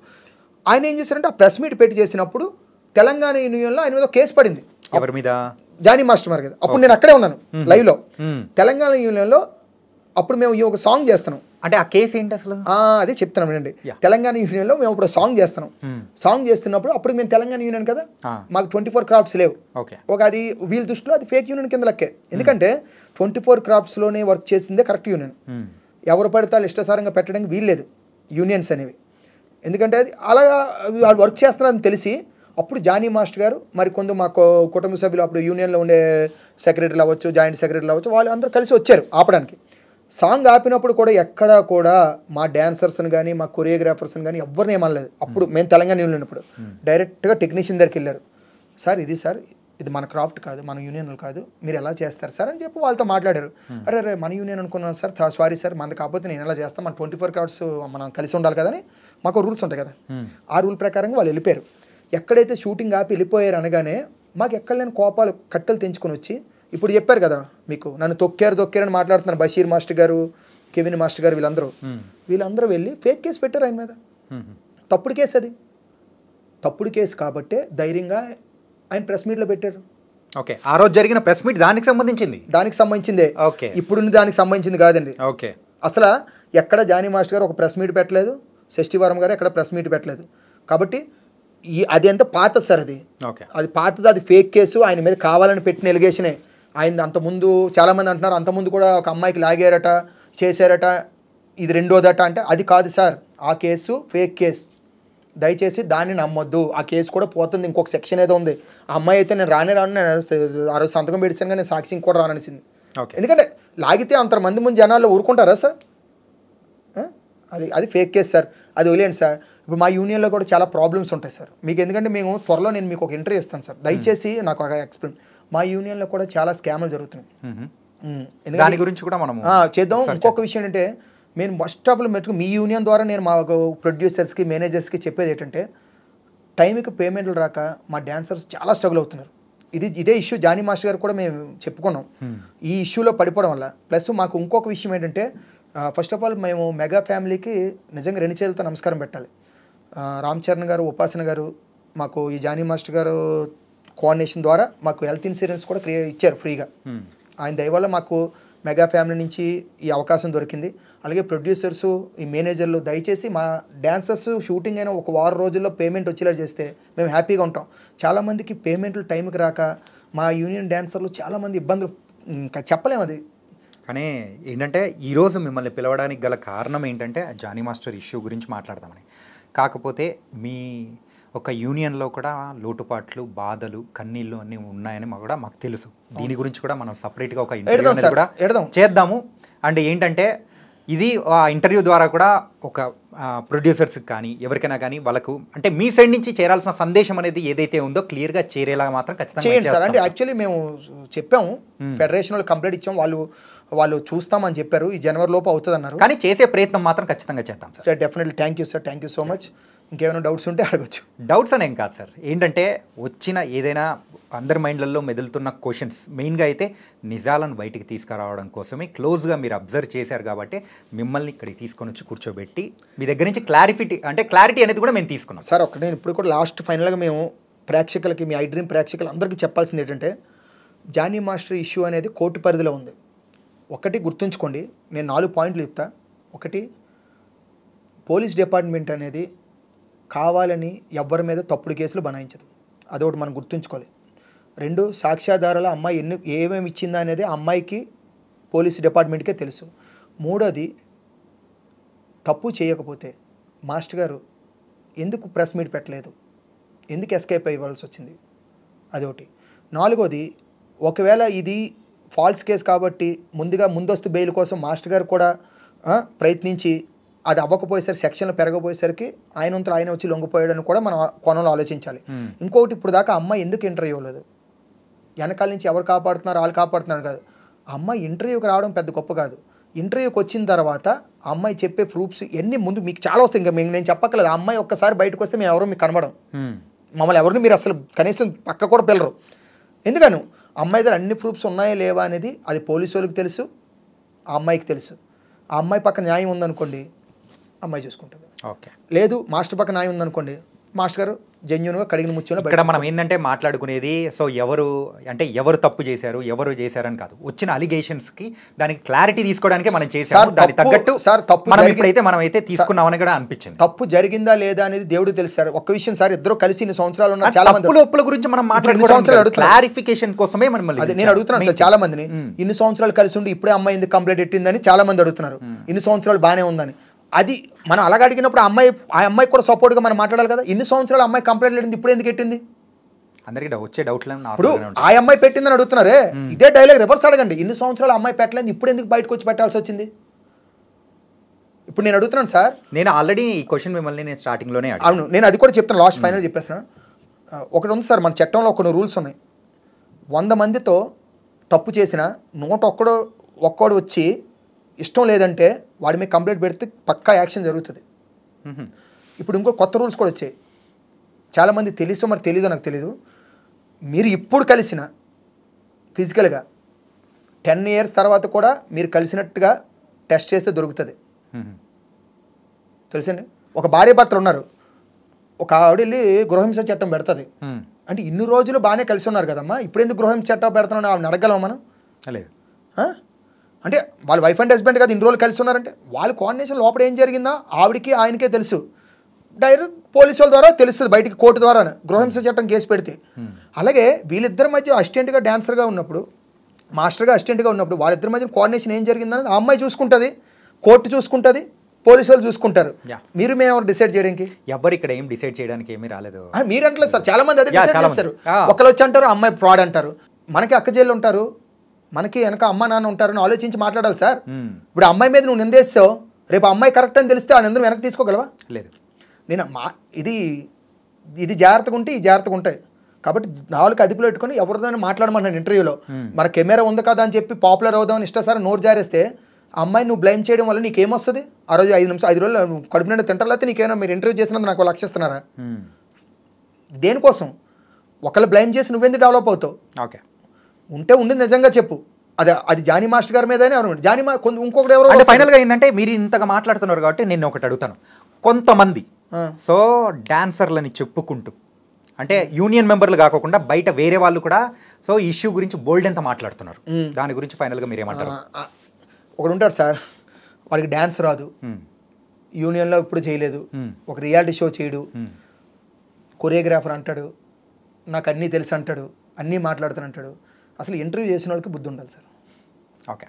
ఆయన ఏం చేశారంటే ఆ ప్రెస్ మీట్ పెట్టి చేసినప్పుడు తెలంగాణ యూనియన్లో ఆయన మీద కేసు పడింది. ఎవరి మీద? జానీ మాస్టర్ గారు కదా. అప్పుడు నేను అక్కడే ఉన్నాను లైవ్లో. తెలంగాణ యూనియన్లో అప్పుడు మేము ఒక సాంగ్ చేస్తున్నాం. అంటే ఆ కేసు ఏంటి అసలు? అదే చెప్తున్నాం అండి. తెలంగాణ యూనియన్లో మేము ఇప్పుడు సాంగ్ చేస్తున్నాం. సాంగ్ చేస్తున్నప్పుడు అప్పుడు మేము తెలంగాణ యూనియన్ కదా, మాకు 24 క్రాఫ్ట్స్ లేవు. ఒక అది వీళ్ళ దృష్టిలో అది ఫేక్ యూనియన్ కింద లెక్కే. ఎందుకంటే 24 క్రాఫ్ట్స్లోనే వర్క్ చేసిందే కరెక్ట్ యూనియన్. ఎవరు పడితే వాళ్ళు ఇష్టసారంగా పెట్టడానికి వీల్లేదు యూనియన్స్ అనేవి. ఎందుకంటే అది అలాగా వాళ్ళు వర్క్ చేస్తున్నారని తెలిసి అప్పుడు జానీ మాస్టర్ గారు మరి కొంత మా కుటుంబ సభ్యులు అప్పుడు యూనియన్లో ఉండే సెక్రటరీలు అవ్వచ్చు, జాయింట్ సెక్రటరీలు అవ్వచ్చు, వాళ్ళు అందరూ కలిసి వచ్చారు ఆపడానికి. సాంగ్ ఆపినప్పుడు కూడా ఎక్కడా కూడా మా డాన్సర్స్ని కానీ మా కొరియోగ్రాఫర్స్ని కానీ ఎవరిని ఏమనలేదు. అప్పుడు మేము తెలంగాణ యూనియన్ ఉన్నప్పుడు డైరెక్ట్గా టెక్నీషియన్ దగ్గరికి వెళ్ళారు. సార్ ఇది మన క్రాఫ్ట్ కాదు, మన యూనియన్లు కాదు, మీరు ఎలా చేస్తారు సార్ అని చెప్పి వాళ్ళతో మాట్లాడారు. అరే మన యూనియన్ అనుకున్నాను సార్, సారీ సార్, మనది కాకపోతే నేను ఎలా చేస్తాను, మన 24 క్రాఫ్ట్స్ మనం కలిసి ఉండాలి కదని మాకు రూల్స్ ఉంటాయి కదా. ఆ రూల్ ప్రకారంగా వాళ్ళు వెళ్ళిపోయారు. ఎక్కడైతే షూటింగ్ ఆపి వెళ్ళిపోయారు అనగానే మాకు ఎక్కడ లేని కోపాలు కట్టెలు తెంచుకొని వచ్చి, ఇప్పుడు చెప్పారు కదా మీకు, నన్ను తొక్కారని మాట్లాడుతున్నారు బషీర్ మాస్టర్ గారు, కెవిన్ మాస్టర్ గారు, వీళ్ళందరూ వెళ్ళి ఫేక్ కేసు పెట్టారు ఆయన మీద. తప్పుడు కేసు అది, తప్పుడు కేసు కాబట్టే ధైర్యంగా ఆయన ప్రెస్ మీట్లో పెట్టారు. ఓకే, ఆ రోజు జరిగిన ప్రెస్ మీట్ దానికి సంబంధించిందే. ఇప్పుడున్న దానికి సంబంధించింది కాదండి. ఓకే, అసలు ఎక్కడ జానీ మాస్టర్ గారు ఒక ప్రెస్ మీట్ పెట్టలేదు, శశివరం గారు ఎక్కడ ప్రెస్ మీట్ పెట్టలేదు. కాబట్టి అది ఎంత పాత సార్, అది పాతది, అది ఫేక్ కేసు. ఆయన మీద కావాలని పెట్టిన ఎలిగేషనే. ఆయన అంతకుముందు చాలామంది అంటున్నారు అంతకుముందు కూడా ఒక అమ్మాయికి లాగారట, చేశారట, ఇది రెండోదట. అంటే అది కాదు సార్, ఆ కేసు ఫేక్ కేసు. దయచేసి దాన్ని నమ్మొద్దు. ఆ కేసు కూడా పోతుంది, ఇంకొక సెక్షన్ ఏదో ఉంది. ఆ అమ్మాయి అయితే నేను రాను ఆ రోజు సంతకం పెడిచాను కానీ సాక్షికి కూడా రాననిసింది. ఎందుకంటే లాగితే అంతమంది ముందు జనాల్లో ఊరుకుంటారా సార్? అది ఫేక్ కేసు సార్, అది వదిలేండి సార్. ఇప్పుడు మా యూనియన్లో కూడా చాలా ప్రాబ్లమ్స్ ఉంటాయి సార్ మీకు. ఎందుకంటే మేము త్వరలో నేను మీకు ఒక ఇంటర్వ్యూ ఇస్తాను సార్, దయచేసి నాకు ఒక ఎక్స్ప్లెయిన్. మా యూనియన్లో కూడా చాలా స్కామ్లు జరుగుతున్నాయి, దాని గురించి కూడా మనం చేద్దాం. ఇంకొక విషయం ఏంటంటే నేను ఫస్ట్ ఆఫ్ ఆల్ మెట్టుకు మీ యూనియన్ ద్వారా నేను మా ప్రొడ్యూసర్స్కి, మేనేజర్స్కి చెప్పేది ఏంటంటే, టైంకి పేమెంట్లు రాక మా డాన్సర్స్ చాలా స్ట్రగుల్ అవుతున్నారు. ఇదే ఇష్యూ జానీ మాస్టర్ గారు కూడా మేము చెప్పుకున్నాం. ఈ ఇష్యూలో పడిపోవడం వల్ల ప్లస్ మాకు ఇంకొక విషయం ఏంటంటే, ఫస్ట్ ఆఫ్ ఆల్ మేము మెగా ఫ్యామిలీకి నిజంగా 2 చేతులతో నమస్కారం పెట్టాలి. రామ్ చరణ్ గారు, ఉపాసన గారు మాకు ఈ జానీ మాస్టర్ గారు కోఆర్డినేషన్ ద్వారా మాకు హెల్త్ ఇన్సూరెన్స్ కూడా ఇచ్చారు ఫ్రీగా. ఆయన దయ వల్ల మాకు మెగా ఫ్యామిలీ నుంచి ఈ అవకాశం దొరికింది. అలాగే ప్రొడ్యూసర్స్, ఈ మేనేజర్లు దయచేసి మా డాన్సర్స్ షూటింగ్ అయినా ఒక వారం రోజుల్లో పేమెంట్ వచ్చేలా చేస్తే మేము హ్యాపీగా ఉంటాం. చాలామందికి పేమెంట్లు టైంకి రాక మా యూనియన్ డాన్సర్లు చాలామంది ఇబ్బందులు, ఇంకా చెప్పలేము అది. కానీ ఏంటంటే ఈరోజు మిమ్మల్ని పిలవడానికి గల కారణం ఏంటంటే జానీ మాస్టర్ ఇష్యూ గురించి మాట్లాడదామని. కాకపోతే మీ ఒక యూనియన్లో కూడా లోటుపాట్లు, బాధలు, కన్నీళ్ళు అన్నీ ఉన్నాయని మాకు తెలుసు. దీని గురించి కూడా మనం సపరేట్గా ఒక ఇంటర్వ్యూ కూడా చేద్దాము. అండ్ ఏంటంటే ఇది ఆ ఇంటర్వ్యూ ద్వారా కూడా ఒక ప్రొడ్యూసర్స్కి కానీ ఎవరికైనా కానీ వాళ్ళకు అంటే మీ సైడ్ నుంచి చేరాల్సిన సందేశం అనేది ఏదైతే ఉందో క్లియర్గా చేరేలా మాత్రం ఖచ్చితంగా. అంటే యాక్చువల్లీ మేము చెప్పాము, ఫెడరేషన్ వాళ్ళు కంప్లైంట్ ఇచ్చాం, వాళ్ళు చూస్తామని చెప్పారు, ఈ జనవరి లోపు అవుతుంది అన్నారు. కానీ చేసే ప్రయత్నం మాత్రం ఖచ్చితంగా చేద్దాం sir. Definitely. Thank you sir, thank you so much. ఇంకేమైనా డౌట్స్ ఉంటే అడగచ్చు. డౌట్స్ అనేం కాదు సార్, ఏంటంటే వచ్చిన ఏదైనా అందరి మైండ్లలో మెదులుతున్న క్వశ్చన్స్ మెయిన్గా అయితే నిజాలను బయటికి తీసుకురావడం కోసమే క్లోజ్గా మీరు అబ్జర్వ్ చేశారు కాబట్టి మిమ్మల్ని ఇక్కడికి తీసుకొని వచ్చి కూర్చోబెట్టి మీ దగ్గర నుంచి క్లారిటీ అనేది కూడా మేము తీసుకున్నాం సార్. నేను ఇప్పుడు కూడా లాస్ట్ ఫైనల్గా మేము ప్రేక్షకులకి, మీ ఐ డ్రీమ్ ప్రేక్షకులు అందరికీ చెప్పాల్సింది ఏంటంటే, జానీ మాస్టర్ ఇష్యూ అనేది కోర్టు పరిధిలో ఉంది. ఒకటి గుర్తుంచుకోండి, నేను 4 పాయింట్లు చెప్తా. ఒకటి, పోలీస్ డిపార్ట్మెంట్ అనేది కావాలని ఎవరి మీద తప్పుడు కేసులు బనాయించదు, అదొకటి మనం గుర్తుంచుకోవాలి. 2, సాక్ష్యాధారాల అమ్మాయి ఏమేమి ఇచ్చిందా అనేది అమ్మాయికి పోలీస్ డిపార్ట్మెంట్కే తెలుసు. 3, తప్పు చేయకపోతే మాస్టర్ గారు ఎందుకు ప్రెస్ మీట్ పెట్టలేదు, ఎందుకు ఎస్కేప్ అయ్యవలసి వచ్చింది, అదొకటి. 4, ఒకవేళ ఇది ఫాల్స్ కేసు కాబట్టి ముందస్తు బెయిల్ కోసం మాస్టర్ గారు కూడా ప్రయత్నించి అది అవ్వకపోయేసరికి సెక్షన్లు పెరగపోయేసరికి ఆయన వచ్చి లొంగిపోయాడని కూడా మనం కోణంలో ఆలోచించాలి. ఇంకొకటి ఇప్పుడు దాకా అమ్మాయి ఎందుకు ఇంటర్వ్యూ ఇవ్వలేదు? వెనకాల నుంచి ఎవరు కాపాడుతున్నారు, వాళ్ళు కాపాడుతున్నారు కాదు. అమ్మాయి ఇంటర్వ్యూకి రావడం పెద్ద గొప్ప కాదు. ఇంటర్వ్యూకి వచ్చిన తర్వాత అమ్మాయి చెప్పే ప్రూఫ్స్ ఎన్ని ముందు మీకు చాలా వస్తాయి. ఇంకా నేను చెప్పక్కర్లేదు. ఆ అమ్మాయి ఒక్కసారి బయటకు వస్తే మేము ఎవరో మీకు కనబడం, మమ్మల్ని ఎవరిని మీరు అసలు కనీసం పక్క కూడా పిల్లరు. ఎందుకను అమ్మాయి దగ్గర అన్ని ప్రూఫ్స్ ఉన్నాయా లేవా అనేది అది పోలీసు వాళ్ళకి తెలుసు, ఆ అమ్మాయికి తెలుసు. ఆ అమ్మాయి పక్క న్యాయం ఉందనుకోండి, అమ్మాయి చూసుకుంటుంది. ఓకే, లేదు మాస్టర్ పక్క న్యాయం ఉందనుకోండి, మాస్టర్ గారు జెన్యూన్గా కడిగిన ముచ్చులో. ఇక్కడ మనం ఏంటంటే మాట్లాడుకునేది సో ఎవరు తప్పు చేశారు, ఎవరు చేశారని కాదు. వచ్చిన అలిగేషన్స్కి దానికి క్లారిటీ తీసుకోవడానికి మనం చేసాము. దానికి తగ్గట్టు మనం ఇప్పుడైతే మనమైతే తీసుకున్నామని కూడా అనిపించింది. తప్పు జరిగిందా లేదా అనేది దేవుడు తెలుసు సార్. ఒక్క విషయం సార్, ఇద్దరు కలిసి ఇన్ని సంవత్సరాలు ఉన్నారు. చాలా మంది ఒప్పుల గురించి మనం మాట్లాడుకోవడం క్లారిఫికేషన్ కోసమే మనం నేను అడుగుతున్నాను సార్ చాలా మందిని. ఇన్ని సంవత్సరాలు కలిసి ఉండి ఇప్పుడే అమ్మాయి ఎందుకు కంప్లైంట్ పెట్టిందని చాలా మంది అడుగుతున్నారు. ఇన్ని సంవత్సరాలు బాగానే ఉందని. అది మనం అలాగ అడిగినప్పుడు ఆ అమ్మాయికి కూడా సపోర్ట్గా మనం మాట్లాడాలి కదా. ఇన్ని సంవత్సరాలు అమ్మాయి కంప్లైంట్ పెట్టింది, ఇప్పుడు ఎందుకు పెట్టింది? అందరికీ వచ్చే డౌట్లు ఇప్పుడు ఆ అమ్మాయి పెట్టిందని అడుగుతున్నారే, ఇదే డైలాగ్ రివర్స్ అడగండి. ఇన్ని సంవత్సరాలు అమ్మాయి పెట్టలేదు, ఇప్పుడు ఎందుకు బయటకు వచ్చి పెట్టాల్సి వచ్చింది? ఇప్పుడు నేను అడుగుతున్నాను సార్. నేను ఆల్రెడీ ఈ క్వశ్చన్ మిమ్మల్ని నేను స్టార్టింగ్లోనే అవును, నేను అది కూడా చెప్తాను. లాస్ట్ ఫైనల్ చెప్పేస్తాను. ఒకటి ఉంది సార్, మన చట్టంలో కొన్ని రూల్స్ ఉన్నాయి. 100 మందితో తప్పు చేసిన 101 వచ్చి ఇష్టం లేదంటే వాడి మీద కంప్లైంట్ పెడితే పక్కా యాక్షన్ జరుగుతుంది. ఇప్పుడు ఇంకో కొత్త రూల్స్ కూడా వచ్చాయి. చాలామంది తెలుసో మరి తెలీదో నాకు తెలీదు. మీరు ఇప్పుడు కలిసిన ఫిజికల్గా 10 years తర్వాత కూడా మీరు కలిసినట్టుగా టెస్ట్ చేస్తే దొరుకుతుంది. తెలుసండి, ఒక భార్య భర్తలు ఉన్నారు, ఒక ఆవిడ వెళ్ళి గృహహింస చట్టం పెడుతుంది. అంటే ఇన్ని రోజులు బాగానే కలిసి ఉన్నారు కదమ్మా, ఇప్పుడు ఎందుకు గృహహింస చట్టం పెడుతున్నాను ఆవిడని అడగలమా మనం? అంటే వాళ్ళు వైఫ్ అండ్ హస్బెండ్ కదా ఇన్ని రోజులు కలిసి ఉన్నారంటే వాళ్ళ కోఆర్డినేషన్ లోపల ఏం జరిగిందో ఆవిడికి ఆయనకే తెలుసు. డైరెక్ట్ పోలీసుల ద్వారా తెలుస్తుంది, బయటికి కోర్టు ద్వారా గృహహింస చట్టం కేసు పెడితే. అలాగే వీళ్ళిద్దరి మధ్య అసిస్టెంట్గా డాన్సర్గా ఉన్నప్పుడు, మాస్టర్గా అసిస్టెంట్గా ఉన్నప్పుడు వాళ్ళిద్దరి మధ్య కోఆర్డినేషన్ ఏం జరిగిందని ఆ అమ్మాయి చూసుకుంటుంది, కోర్టు చూసుకుంటుంది, పోలీసు వాళ్ళు చూసుకుంటారు. మేము డిసైడ్ చేయడానికి ఎవరు ఇక్కడ ఏం డిసైడ్ చేయడానికి ఏమీ రాలేదు. మీరు అంటలేదు సార్, చాలా మంది అదే డిసైడ్ చేస్తారు. ఒకళ్ళు వచ్చి అంటారు అమ్మాయి ఫ్రాడ్ అంటారు, మనకి అక్క చెల్లి ఉంటారు, మనకి వెనక అమ్మ నాన్న ఉంటారని ఆలోచించి మాట్లాడాలి సార్. ఇప్పుడు అమ్మాయి మీద నువ్వు నిందేస్తావు, రేపు అమ్మాయి కరెక్ట్ అని తెలిస్తే ఆ నిందను వెనక్కి తీసుకోగలవా? లేదు. నేను ఇది జాగ్రత్తగా ఉంటే ఈ జాగ్రత్తగా ఉంటాయి. కాబట్టి నాలుగు అదుపులో పెట్టుకొని ఎవరిదైనా మాట్లాడమన్నాను ఇంటర్వ్యూలో. మన కెమెరా ఉంది కదా అని చెప్పి పాపులర్ అవుదామని ఇష్టసారి నోరు జారేస్తే అమ్మాయి నువ్వు బ్లైమ్ చేయడం వల్ల నీకేమొస్తుంది? ఆ రోజు 5 రోజులు కడుపు నిండా తింటారు, లేకపోతే నీకేమైనా మీరు ఇంటర్వ్యూ చేసినందుకు నాకు లక్షిస్తున్నారా? దేనికోసం? ఒకళ్ళు బ్లైమ్ చేసి నువ్వెందుకు డెవలప్ అవుతావు? ఓకే, ఉంటే ఉండి నిజంగా చెప్పు. అది జానీ మాస్టర్ గారి మీద ఎవరు జానీ ఇంకొకటి ఎవరో. అంటే ఫైనల్గా ఏంటంటే మీరు ఇంతగా మాట్లాడుతున్నారు కాబట్టి నేను ఒకటి అడుగుతాను. కొంతమంది సో డాన్సర్లని చెప్పుకుంటూ అంటే యూనియన్ మెంబర్లు కాకుండా బయట వేరే వాళ్ళు కూడా సో ఇష్యూ గురించి బోల్డ్ ఎంత మాట్లాడుతున్నారు, దాని గురించి ఫైనల్గా మీరేమంటారు? ఒకడు ఉంటాడు సార్, వాడికి డ్యాన్స్ రాదు, యూనియన్లో ఇప్పుడు చేయలేదు, ఒక రియాలిటీ షో చేయడు, కొరియోగ్రాఫర్ అంటాడు, నాకు అన్నీ తెలుసు అంటాడు, అన్నీ మాట్లాడుతాను అంటాడు. అసలు ఇంటర్వ్యూ చేసిన వాళ్ళకి బుద్ధి ఉండాలి సార్. ఓకే.